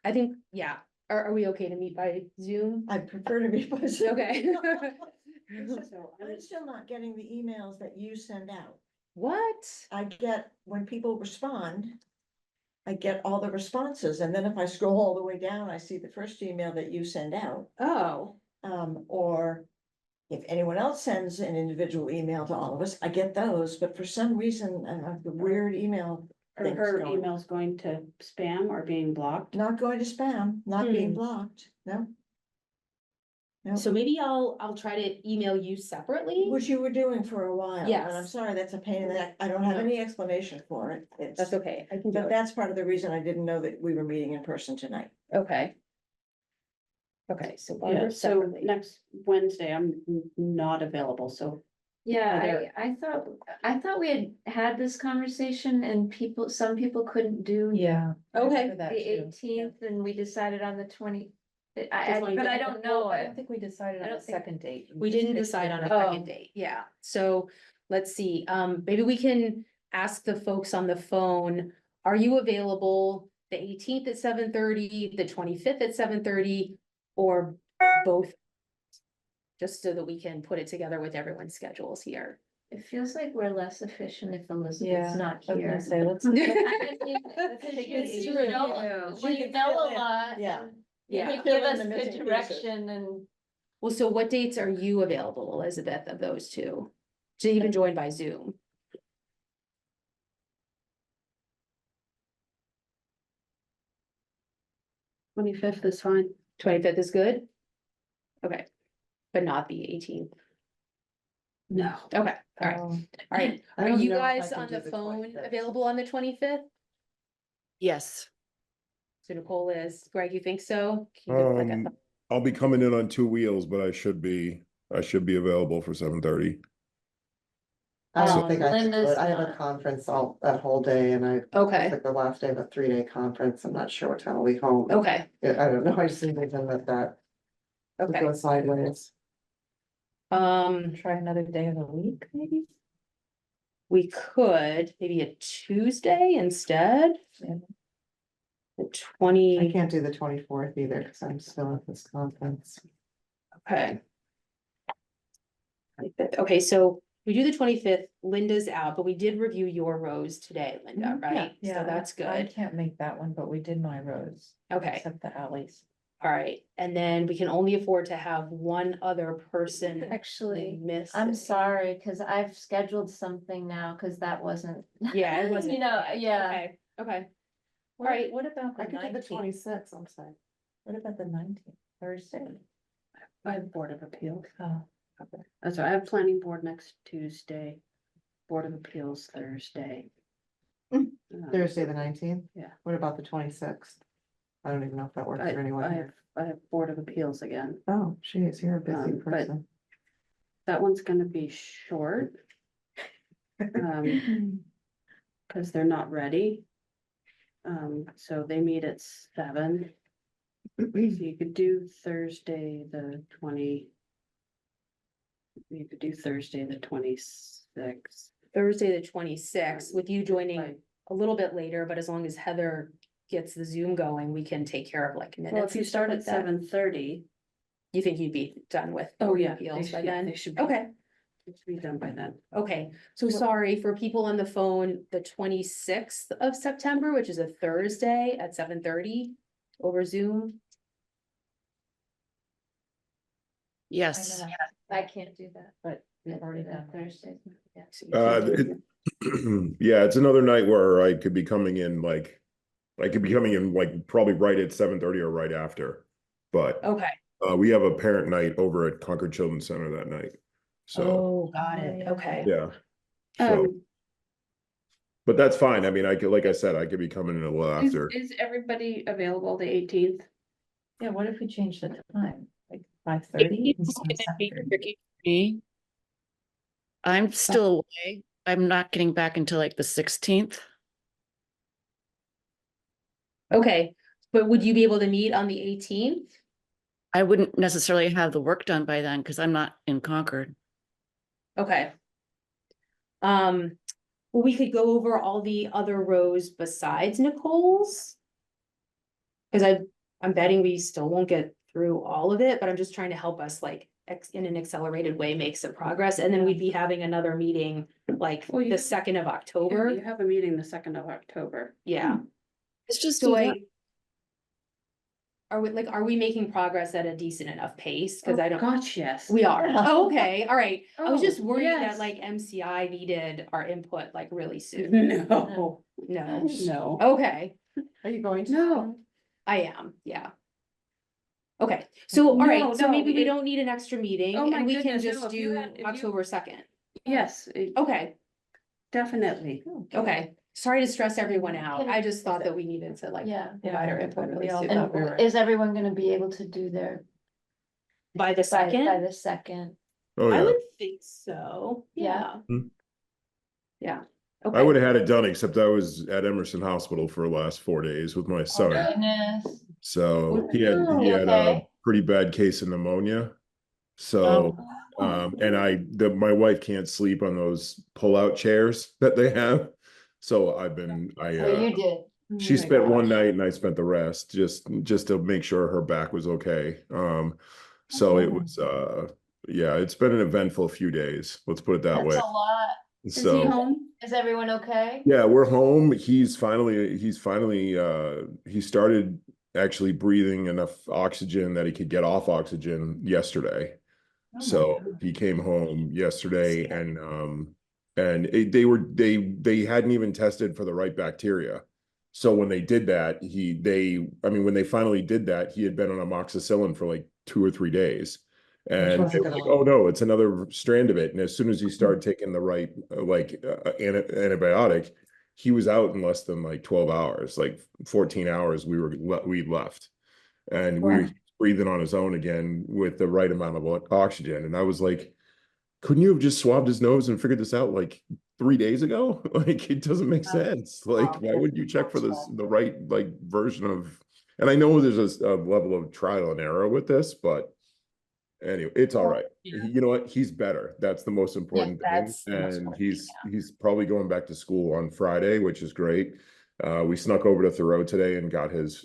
I think, yeah. Are we okay to meet by Zoom? I prefer to be. Okay. I'm still not getting the emails that you send out. What? I get, when people respond, I get all the responses, and then if I scroll all the way down, I see the first email that you send out. Oh, Or if anyone else sends an individual email to all of us, I get those, but for some reason, the weird email. Are things her going. emails going to spam or being blocked? Not going to spam, not being blocked, no. No, so maybe I'll try to email you separately. which you were doing for a while, and I'm Yes. sorry, that's a pain in the neck, I don't have No. any explanation for it. It's, That's okay. I can do but it. that's part of the reason I didn't know that we were meeting in person tonight. Okay. Okay, so Yeah, Barbara so separately. next Wednesday, I'm not available, so Yeah, Either- I thought we had this conversation and some people couldn't do Yeah. I Okay. remember that the too. 18th and we decided on the 20. Just like But I that. don't know I it. don't think we decided I on don't a think- second date. We just didn't picked decide the on a first- second date, yeah, so let's see, maybe we can ask the folks on the phone. Are you available the 18th at 7:30, the 25th at 7:30, or both? Just so that we can put it together with everyone's schedules here. It feels like we're less efficient if Elizabeth's Yeah, not I was gonna here. say, let's. I mean, It's You true, know, yeah. well, We you can know fill a in, lot. yeah. and Yeah. You can give fill in us the good missing pieces. direction and Well, so what dates are you available, Elizabeth, of those two? To even join by Zoom? twenty-fifth is fine. 25th is good? Okay, but not the 18th. No. Okay, all right, all right. I Are don't you know if I guys can on do the the phone 25th. available on the 25th? Yes. So Nicole is, Greg, you think so? Can you give like a- I'll be coming in on two wheels, but I should be available for 7:30. I don't Um, think I can do Linda's it. I have a not. conference that whole day and it's Okay, like the last day of a 3-day conference. I'm not sure what time I'll be home. okay, Yeah, I don't know. I just think that would okay. go sideways. Try another day of the week, maybe? We could, maybe a Tuesday instead? Yeah. The I 20, can't do the 24th either because I'm still at this conference. okay. 25th. Okay, so we do the 25th, Linda's out, but we did review your rows today, Linda, Mhm. right? Yeah, So that's I good. can't make that one, but we did my rows. Okay. Except the alleys. All right, and then we can only afford to have one other person actually, miss. I'm it. sorry, cause I've scheduled something now, cause that wasn't. Yeah, it wasn't. You know, yeah. Okay, okay. What- Alright. What about I the could do the 19th? 26th, I'm sorry. What about the 19th, Thursday? I have Board of Appeals. Oh, That's right, I have planning board next Tuesday, Board of Appeals Thursday. Thursday, the 19th? Yeah. What about the 26th? I don't even know if that works for anyone here. I have Board of Appeals again. Oh, geez, you're a busy but- person. That one's gonna be short. Cause they're not ready. So they meet at 7. So you could do Thursday, the 20. You could do Thursday, the 26th. Thursday, the 26th, with you joining Right. a little bit later, but as long as Heather gets the Zoom going, we can take care of like minutes. Well, if you and stuff start like at that. 7:30. You think you'd be done with? Oh, Board of yeah, Appeals by they then? should be. Okay, It should be done by then. okay, so sorry for people on the phone, the 26th of September, which is a Thursday at 7:30 over Zoom. Yes. I can't do that. but we've already done that. Thursdays. Yeah. So you can't do it. Yeah, it's another night where I could be coming in like probably right at 7:30 or right after. But Okay, We have a parent night over at Concord Children's Center that night. So, Oh, got it, okay. yeah. So, Um, but that's fine. I mean, I could, like I said, I could be coming in a little is, after. is everybody available the 18th? Yeah, what if we change the time, like 5:30 instead of 7:30? Tricky for me. I'm still away. I'm not getting back until like the 16th. Okay, but would you be able to meet on the 18th? I wouldn't necessarily have the work done by then because I'm not in Concord. Okay. Well, we could go over all the other rows besides Nicole's. Cause I'm betting we still won't get through all of it, but I'm just trying to help us like in an accelerated way, make some progress, and then we'd be having another meeting like Well, the 2nd of October, You have a meeting the 2nd of October. yeah. It's just, So are we making progress at a decent enough pace? Cause I don't. Gosh, yes. We are, oh, okay, all right, I was Oh, just worried that yes. like MCI needed our input like really soon, No, no, no. okay, Are you going to? No. I am, yeah. Okay, so, all right, No, so no, maybe we it- don't need an extra meeting Oh my and we can goodness, no, just if you do had- if you- October 2nd. Yes, Okay, definitely. okay, sorry to stress everyone out, Can- I just thought that we needed to like Yeah. provide our input really We all soon. thought we were- And is everyone gonna be able to do their, By the by second, the second? Oh, I yeah. would think so, Yeah. yeah. Hmm. Yeah. I Okay. would have had it done, except I was at Emerson Hospital for the last 4 days with my son. Goodness. So he had You a okay? pretty bad case of pneumonia. So, and my wife can't sleep on those pull-out chairs that they have. So Well, you did. she Oh my spent one gosh. night and I spent the rest just to make sure her back was okay. So it was, yeah, it's been an eventful few days. Let's put it that That's way. a lot. Is he So. home? Is everyone okay? Yeah, we're home. He's finally, he started actually breathing enough oxygen that he could get off oxygen yesterday. So he came home yesterday and they hadn't even tested for the right bacteria. So when they did that, when they finally did that, he had been on amoxicillin for like 2 or 3 days. And they were like, oh no, it's another strand of it. And as soon as he started taking the right antibiotic, he was out in less than like 12 hours, like 14 hours. We left, and we were breathing on his own again with the right amount of oxygen. And I was like, couldn't you have just swabbed his nose and figured this out like 3 days ago? Like it doesn't make sense. Like why wouldn't you check for the right like version of? And I know there's a level of trial and error with this, but. Anyway, it's all right. You know what? He's better. That's the most important thing. that's the most And important thing, he's probably going back to school on Friday, which is great. We snuck over to Thoreau today and got his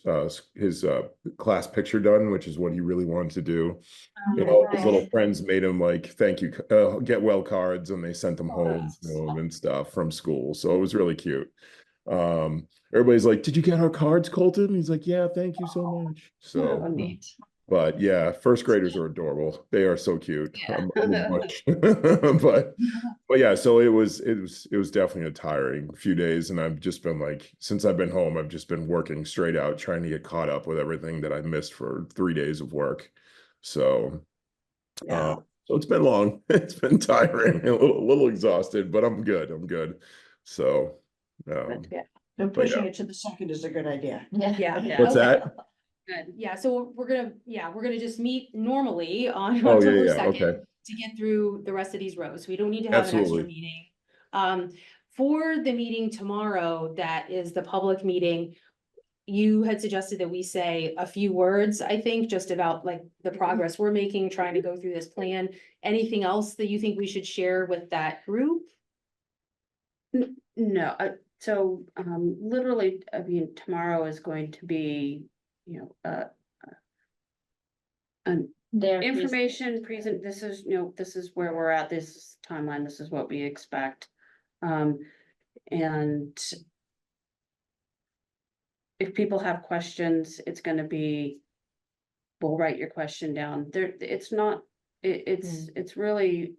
class picture done, which is what he really wanted to do. You know, his little friends made him like thank you, get well cards, and they sent them home to him and stuff from school. So it was really cute. Everybody's like, "Did you get our cards, Colton?" He's like, "Yeah, thank you so much." So. Oh, neat. But yeah, first graders are adorable. They are so cute. I'm a much. But yeah, so it was definitely a tiring few days, and I've just been like, since I've been home, I've just been working straight out, trying to get caught up with everything that I missed for 3 days of work. So, so it's been long. It's been tiring, a little exhausted, but I'm good. I'm good. So, And pushing it to the second is a good idea. Yeah. what's Okay. that? Good, yeah, so we're gonna just meet normally on Oh, October yeah, 2nd okay. to get through the rest of these rows. We don't need to have an extra Absolutely. meeting. For the meeting tomorrow, that is the public meeting. You had suggested that we say a few words, I think, just about like the progress we're making, trying to go through this plan. Anything else that you think we should share with that group? No, so, literally, I mean, tomorrow is going to be, you know, an Their information present, this is, this is where we're at, this is timeline, this is what we expect. And if people have questions, it's gonna be, we'll write your question down. There, it's not, it's really,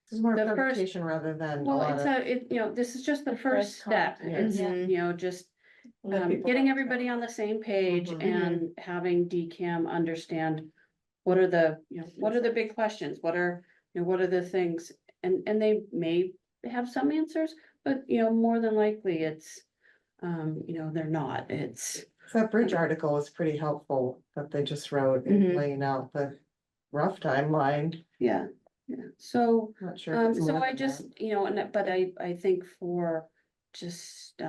This is more The first- clarification rather than a well, lot it's of. this is just the The first first step. contact, It's, yeah. just let people getting know. everybody on the same page Mhm. and having DCAM understand what are the, what are the big questions? What are, what are the things? And they may have some answers, but more than likely it's, they're not, it's, That bridge article is pretty helpful that they just wrote in Mhm. laying out the rough timeline. yeah. So, Not sure. if it's so more I than just, that. but I think for just,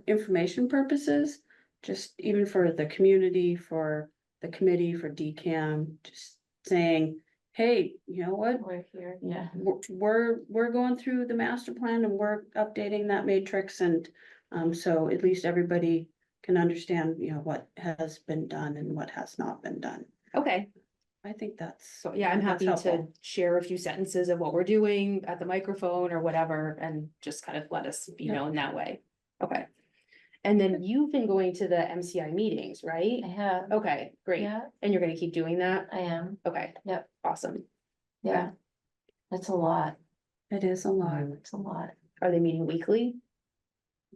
information purposes, just even for the community, for the committee, for DCAM, just saying, hey, you know what? We're here, yeah. We're going through the master plan and we're updating that matrix and, so at least everybody can understand, what has been done and what has not been done. Okay, I think that's. so yeah, I'm that's happy to helpful. share a few sentences of what we're doing at the microphone or whatever, and just kind of let us be Yeah. known that way. Okay. And then you've been going to the MCI meetings, right? I have, Okay, great. yeah, And you're gonna keep doing that? I am, Okay. Yep. Awesome. yeah. That's a lot, It is a lot. it's a lot. Are they meeting weekly?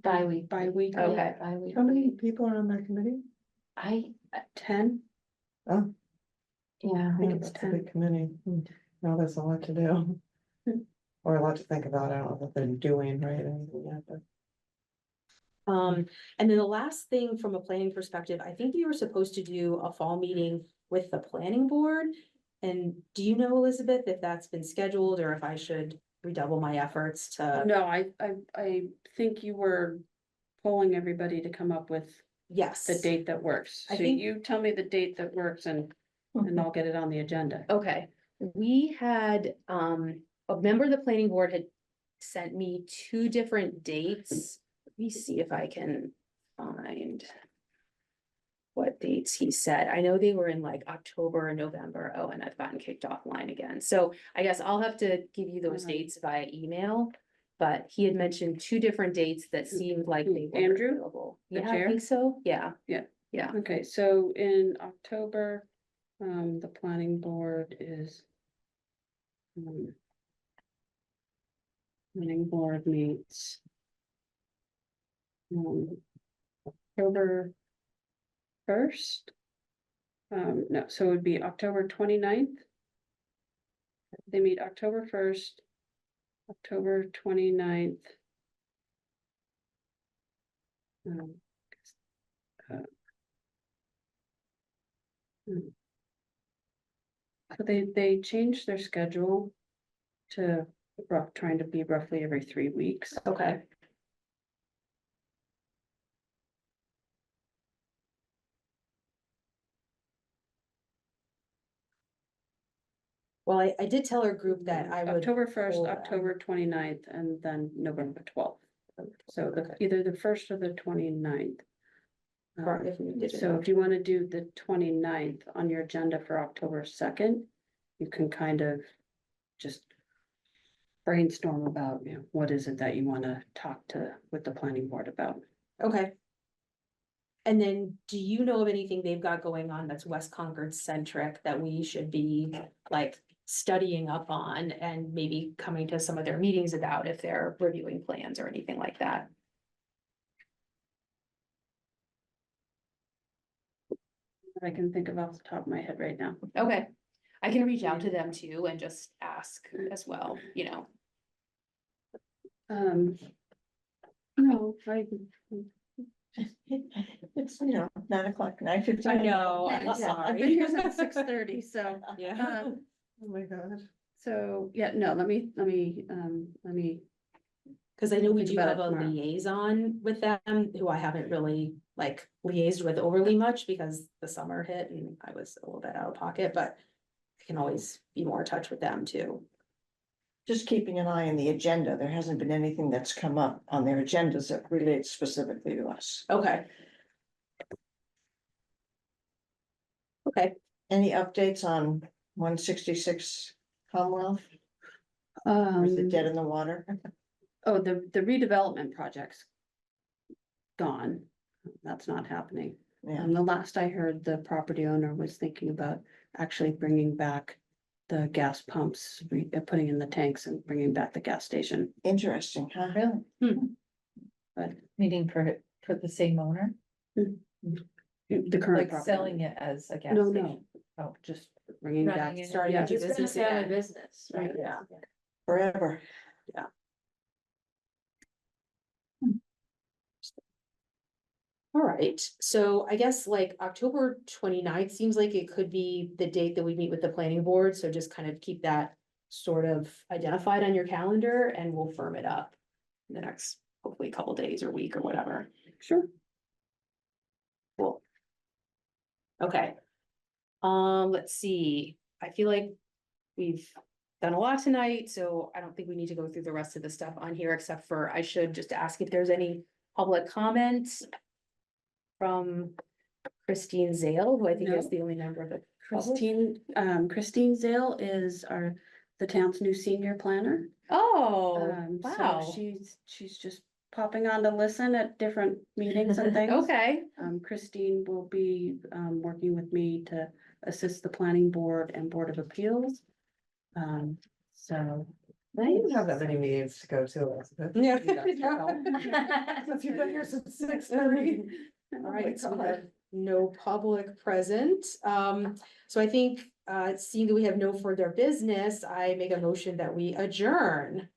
Bi-week. Bi-weekly. Okay. How many people are on that committee? I, 10. Oh, yeah, think yeah, it's that's a 10. big committee. Now there's a lot to do. Or a lot to think about. I don't know what they're doing, right? Anything yet, but. And then the last thing from a planning perspective, I think we were supposed to do a fall meeting with the planning board. And do you know, Elizabeth, if that's been scheduled or if I should redouble my efforts to? No, I think you were polling everybody to come up with Yes. the date that works. I So think- you tell me the date that works and I'll get it on the agenda. Okay, we had, a member of the planning board had sent me two different dates. Let me see if I can find what dates he said. I know they were in like October and November. Oh, and I've gotten kicked offline again. So I guess I'll have to give you those Mhm. dates via email. But he had mentioned two different dates that seemed like they were Andrew? available. The Yeah, I chair? think so. Yeah. Yeah. Yeah. Okay, so in October, the planning board is. Planning board meets. October 1st. No, so it would be October 29th. They meet October 1st, October 29th. uh, So they changed their schedule to trying to be roughly every 3 weeks. Okay. Well, I did tell our group that I would. October 1st, hold them. October 29th, and then November 12th. So Okay. either the 1st or the 29th. Or if we did it So if you want to do the 29th on your agenda for October 2nd, you can kind of just brainstorm about, what is it that you want to talk with the planning board about? Okay. And then, do you know of anything they've got going on that's West Concord centric that we should be like studying up on and maybe coming to some of their meetings about if they're reviewing plans or anything like that? I can think of off the top of my head right now. Okay, I can reach out to them too and just ask as well, No, It's, 9:00, 9:15. I know, I've sorry. been here since 6:30, so, Yeah. Oh my God. so, yeah, no, let me. Cause I know we Think do about have it a tomorrow. liaison with them who I haven't really like liaised with overly much because the summer hit and I was a little bit out of pocket, but I can always be more in touch with them too. Just keeping an eye on the agenda. There hasn't been anything that's come up on their agendas that relates specifically to us. Okay. Okay, Any updates on 166 Commonwealth? Or is it dead in the water? Oh, the redevelopment project's gone. That's not happening. Yeah, And the last I heard, the property owner was thinking about actually bringing back the gas pumps, putting in the tanks and bringing back the gas station. interesting, huh? Really? But Meaning for the same owner, the current like property. selling it as a gas No, station? no, Oh, just bringing back. Running it. starting Yeah. to do It's been a business family again. business, right? Yeah. Forever. All right, so I guess like October 29th seems like it could be the date that we meet with the planning board, so just kind of keep that sort of identified on your calendar and we'll firm it up in the next, hopefully, couple days or week or whatever. Sure. Cool. Okay. Let's see, I feel like we've done a lot tonight, so I don't think we need to go through the rest of the stuff on here, except for I should just ask if there's any public comments from Christine Zale, who I think is No. the only member of the. Christine Zale is the town's new senior planner. Oh, So wow, she's just popping on to listen at different meetings and things. okay, Christine will be, working with me to assist the planning board and board of appeals. So. Now you don't have that many meetings to go to. Elizabeth. Yeah. Since you've been here since 6:30. all right, so we have no public present, so I think, seeing that we have no further business, I make a motion that we adjourn.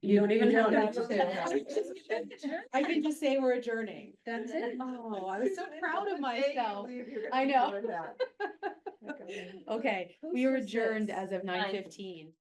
You don't even have have to. I can just say we're adjourning. That's it. Oh, I was so proud of myself. I know. Okay, we are adjourned as of 9:15.